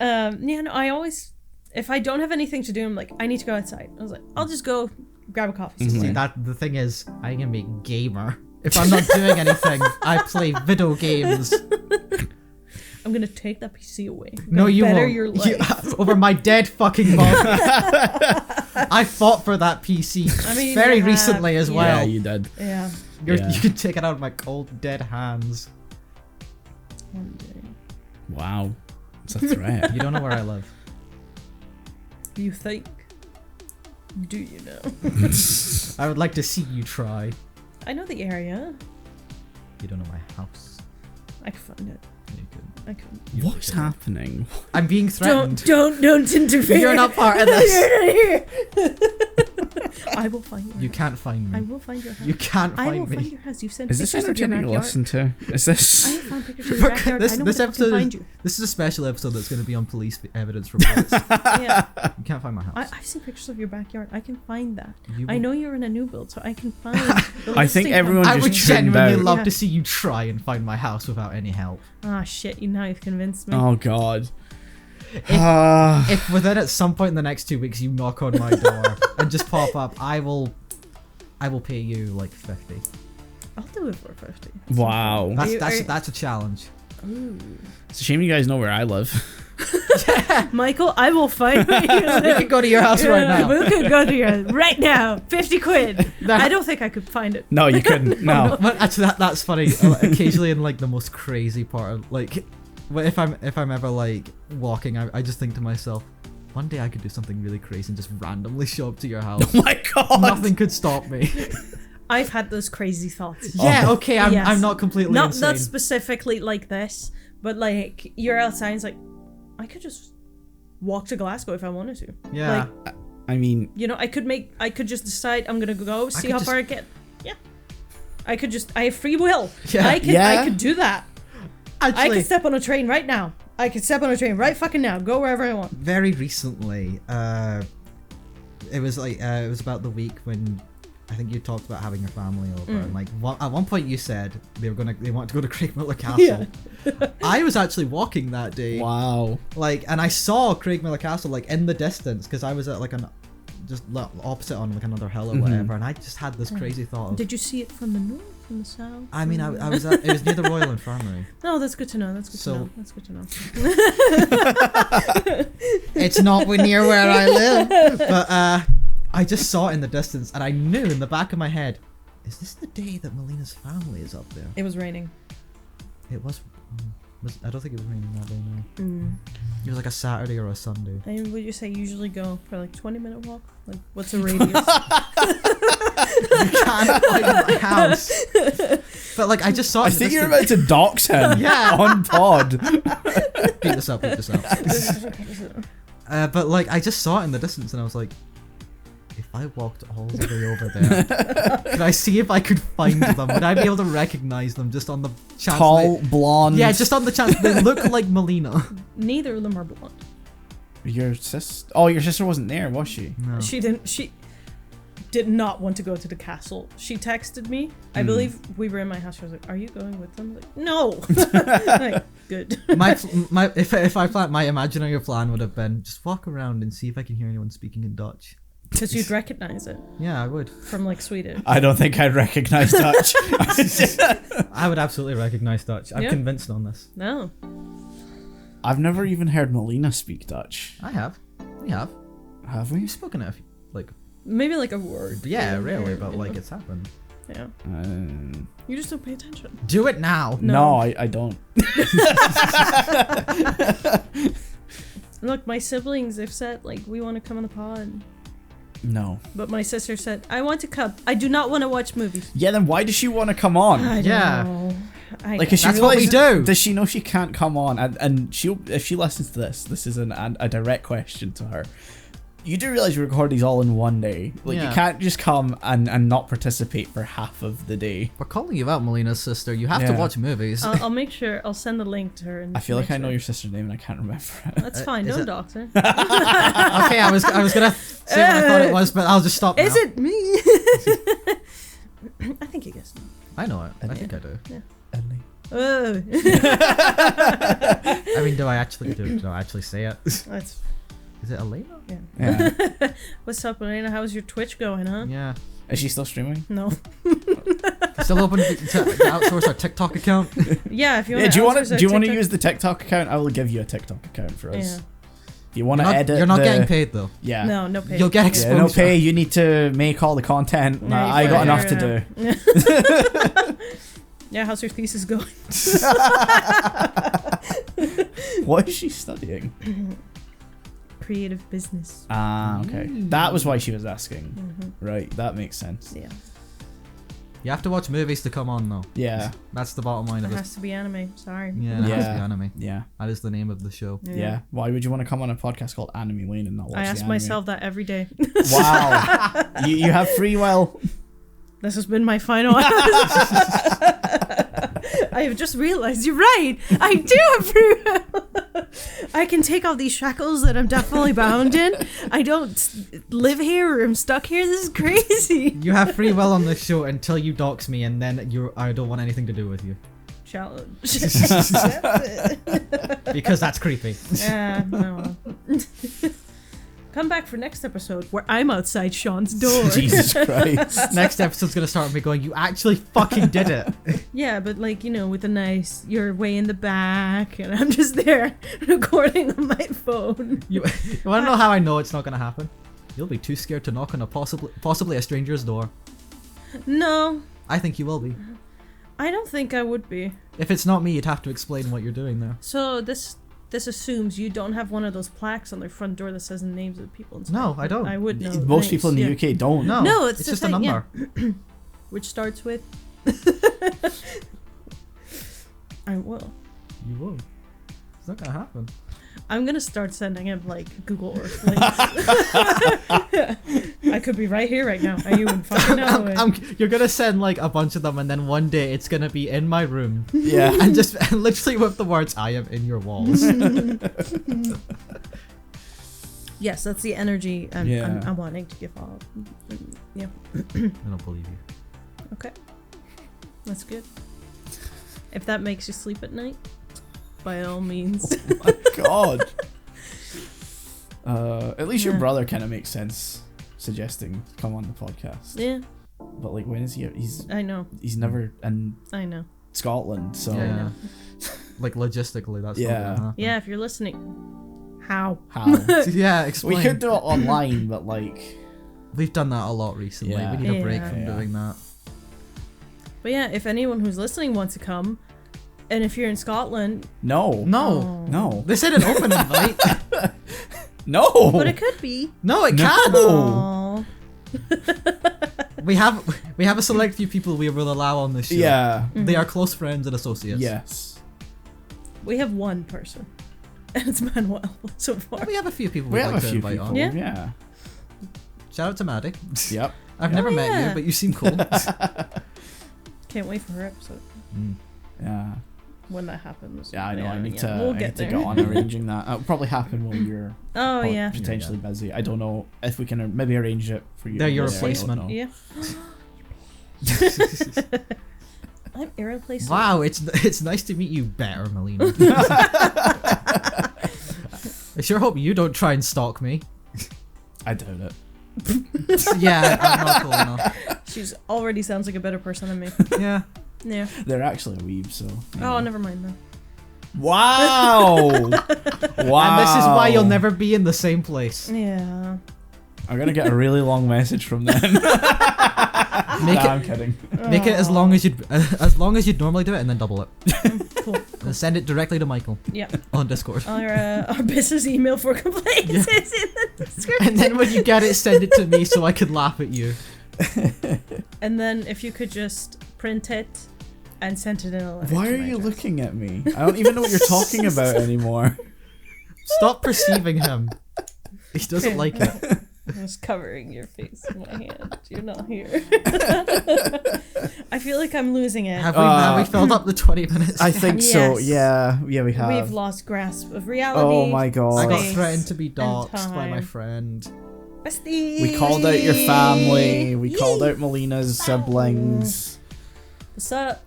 Yeah, no, I always, if I don't have anything to do, I'm like, I need to go outside. I was like, I'll just go grab a coffee Mm-hmm. somewhere. See, that the thing is, I am a gamer. If I'm not doing anything, I play video games. I'm gonna take that PC away. I'm No, gonna you better won't. your life. Over my dead fucking body. I fought for that PC I mean, very you have- recently as yeah. Yeah, well. you did. Yeah. Yeah. You can take it out of my cold, dead hands. One day. Wow. It's a threat. You don't know where I live. You think? Do you know? I would like to see you try. I know the area. You don't know my house. I can find it. You could. I can. What's happening? I'm being threatened. Don't interfere. You're not part of this. You're not here. I will find you. You can't find I me. will find your house. You can't I will find find me. your house. You've sent Is this pictures of your entertaining to backyard. listen to? Is I this? have found pictures of your backyard. This I know this where to episode find you. this is a special episode that's going to be on police evidence reports. Yeah. You can't find my house. I've seen pictures of your backyard. I can find that. You I won't- know you're in a new build, so I can find. The I think listing everyone I just would trimmed genuinely out. love Yeah. to see you try and find my house without any help. Ah shit! You now you've convinced me. Oh God. If within at some point in the next 2 weeks you knock on my door and just pop up, I will pay you like 50. I'll do it for 50. Wow. That's a challenge. Ooh. It's a shame you guys know where I live. Michael, I will find where you We live. can go to your house right now. We could go to your right now. 50 quid. I don't think I could find it. No, you couldn't. No. But actually, that's funny. Occasionally, in like the most crazy part, of, like, if I'm ever like walking, I just think to myself, one day I could do something really crazy and just randomly show up to your house. Oh my God. Nothing could stop me. I've had those crazy thoughts. Yeah, okay, Yes. I'm not completely Not insane. not specifically like this, but like you're outside. It's like I could just walk to Glasgow if I wanted to. Yeah. Like, I mean, you know, I could just decide I'm gonna go see could how just- far I get. Yeah. I have free will. Yeah. I Yeah. could do that. I Actually, could step on a train right now. I could step on a train right fucking now. Go wherever I want. very recently, it was about the week when I think you talked about having your family over, and like at one point you said they wanted to go to Craig Miller Castle. I was actually walking that day, wow. like, and I saw Craig Miller Castle like in the distance because I was at like just opposite on like another hill or whatever, and I just had this crazy thought of. Did you see it from the north, from the south? I mean, I was it was near the Royal Infirmary. No, that's good to know. That's good So- to know. That's good to know. It's not near where I live, but I just saw it in the distance, and I knew in the back of my head, is this the day that Melina's family is up there? It was raining. It was I don't think it was raining that day, no. It was like a Saturday or a Sunday. And would you say usually go for like 20-minute walk? Like, what's the radius? You can't find my house. But like, I just saw it. I in the think you're distance. about to dox him. Yeah. On pod. Beat this up. But like, I just saw it in the distance, and I was like, if I walked all the way over there, could I see if I could find them? Would I be able to recognize them just on the chance? Tall, blonde. Yeah, just on the chance they look like Melina. Neither of them are blonde. Your sister. Oh, your sister wasn't there, was she? No. She did not want to go to the castle. She texted me. I believe we were in my house. She was like, "Are you going with them?" Like, no. Like, good. my if I planned, my imaginary plan would have been just walk around and see if I can hear anyone speaking in Dutch. Because you'd recognize it Yeah, I would. from like Sweden. I don't think I'd recognize Dutch. I would absolutely recognize Dutch. I'm Yeah. convinced on this. No. I've never even heard Melina speak Dutch. I have. We have. Have we? We've spoken it like. Maybe like a word. Yeah, here and rarely, there, but you like know? it's happened. Yeah. Uh, You just don't pay attention. Do it now. no, I don't. Look, my siblings, they've said, like, we want to come on the pod. No. But my sister said, I want to come. I do not want to watch movies. Yeah, then why does she want to come on? I don't Yeah. know. Like, if she That's what we realizes- do. Does she know she can't come on? And she'll, if she listens to this is a direct question to her. You do realize we record these all in one day. Like, Yeah. you can't just come and not participate for half of the day. We're calling you out, Melina's sister. You have to Yeah. watch movies. I'll make sure. I'll send the link to her. And I feel like make I know sure. your sister's name and I can't remember it. That's fine. is Don't it- dox her. Okay, I was gonna say what I thought it was, but I'll just stop now. Is it me? I think you guessed. I know it. I think I do. Oh. I mean, do I actually say it? That's, Is it Elena? yeah. Yeah. What's up, Elena? How's your Twitch going, huh? Yeah. Is she still streaming? No. Still open to outsource our TikTok account. Yeah, if you want Yeah, to do you want to use the TikTok account? I will give you a TikTok account for us. Yeah. If you want to edit You're not the- getting paid though. Yeah. No pay. You'll get Yeah, exposure. no pay. You need to make all the content. Yeah, Nah, you I got better, enough to do. Yeah, how's your thesis going? What is she studying? Creative business. Ah, okay. That was why she was asking. Right, that makes sense. Yeah. You have to watch movies to come on, though. Yeah. That's the bottom line It of it. has to be anime. Sorry. Yeah, it has to be anime. Yeah. That is the name of the show. Yeah. Why would you want to come on a podcast called Anime Lane and not watch I the ask anime? myself that every day. Wow. you have free will. This has been my final. I have just realized you're right. I do have free will. I can take off these shackles that I'm definitely bound in. I don't live here or I'm stuck here. This is crazy. You have free will on this show until you dox me, and then I don't want anything to do with you. Challenge. Because that's creepy. Yeah, no. Come back for next episode where I'm outside Sean's door. Jesus Christ. Next episode's gonna start with me going, you actually fucking did it. Yeah, but like, you know, with a nice, you're way in the back and I'm just there recording on my phone. You wanna know how I know it's not gonna happen? You'll be too scared to knock on a possibly a stranger's door. No, I think you will be. I don't think I would be. If it's not me, you'd have to explain what you're doing there. So this assumes you don't have one of those plaques on their front door that says the names of the people inside. No, I don't. I would know. Most names, people in the yeah. UK don't. No, it's it's the just thing, a yeah. number. Which starts with. I will. You will. It's not gonna happen. I'm gonna start sending him like Google Earth links. I could be right here right now. You wouldn't fucking know it. You're gonna send like a bunch of them, and then one day it's gonna be in my room. Yeah. And just and literally with the words, "I am in your walls." Yes, that's the energy Yeah. I'm wanting to give off. Yeah. I don't believe you. Okay. That's good. If that makes you sleep at night, by all means. Oh my god. At least your Yeah. brother kind of makes sense suggesting come on the podcast. Yeah, But like, when is he? I know. He's never in I know. Scotland, so Yeah. Like logistically, that's Yeah. not gonna happen. Yeah, if you're listening, how? how? Yeah, We explain. could do it online, but like, We've done that a lot recently. Yeah. We need a break Yeah. from Yeah. doing that. But yeah, if anyone who's listening wants to come, and if you're in Scotland, No, no, They said an open invite. no. but it could be. No, it No. can't. Aw. We have a select few people we will allow on this show. Yeah. They are close friends and associates. Yes. We have one person, and it's Manuel so far. We have a few people We we'd have like a to few invite people. on. Yeah. Yeah. Shout out to Maddie. Yep. I've Yeah. never met yeah. you, but you seem cool. Can't wait for her episode Yeah. when that happens. Yeah, I know. I need yeah, to. We'll I get need to there. get on arranging that. It'll probably happen when you're Oh yeah. potentially busy. I don't know if we can maybe arrange it for you. They're your I don't replacement. know. Yeah. I'm irreplaceable. Wow, it's nice to meet you better, Melina. I sure hope you don't try and stalk me. I doubt it. Yeah, I'm not cool enough. She's already sounds like a better person than me. Yeah. Yeah. They're actually a weeb, so. you Oh, know. never mind then. Wow. Wow. And this is why you'll never be in the same place. Yeah. I'm gonna get a really long message from them. Make I'm kidding. Make it as long as you'd normally do it, and then double it. Cool. And send it directly to Michael Yeah. on Discord. Our business email for complaints is in the description. And then when you get it, send it to me so I could laugh at you. And then if you could just print it and send it in a letter. Why to are my you address. looking at me? I don't even know what you're talking about anymore. Stop perceiving him. He doesn't like it. I was covering your face in my hand. You're not here. I feel like I'm losing it. Have we filled up the 20 minutes? I think so. Yes. Yeah, we have. We've lost grasp of reality. Oh my god. I got Space threatened to be and doxxed by my time. friend. Bestie. We called out your family. We Yee. called out Melina's siblings. What's up?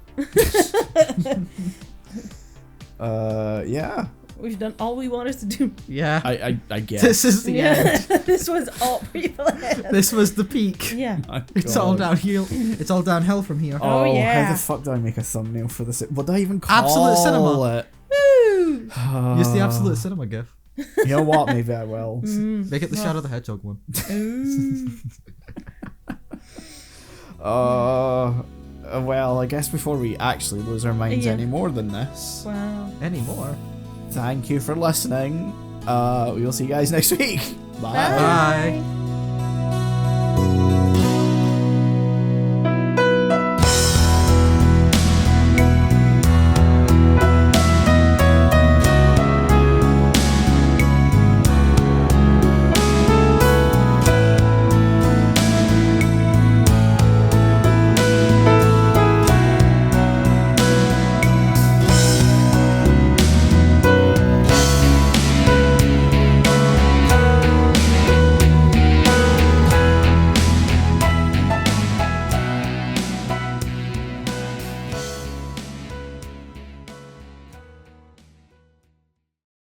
Yeah. We've done all we wanted to do. Yeah. I guess. This is the end. This was all pre-planned. This was the peak. Yeah. My It's all God. downhill. It's all downhill from here. Oh, yeah. How the fuck do I make a thumbnail for this? What do I even call Absolute cinema. it? Woo! Use the absolute cinema gif. You know what? Maybe I will. Make it the Shadow the Hedgehog one. Ooh. Well, I guess before we actually lose our minds Yeah. any more than this, Wow. Any more? thank you for listening. We will see you guys next week. Bye. Bye.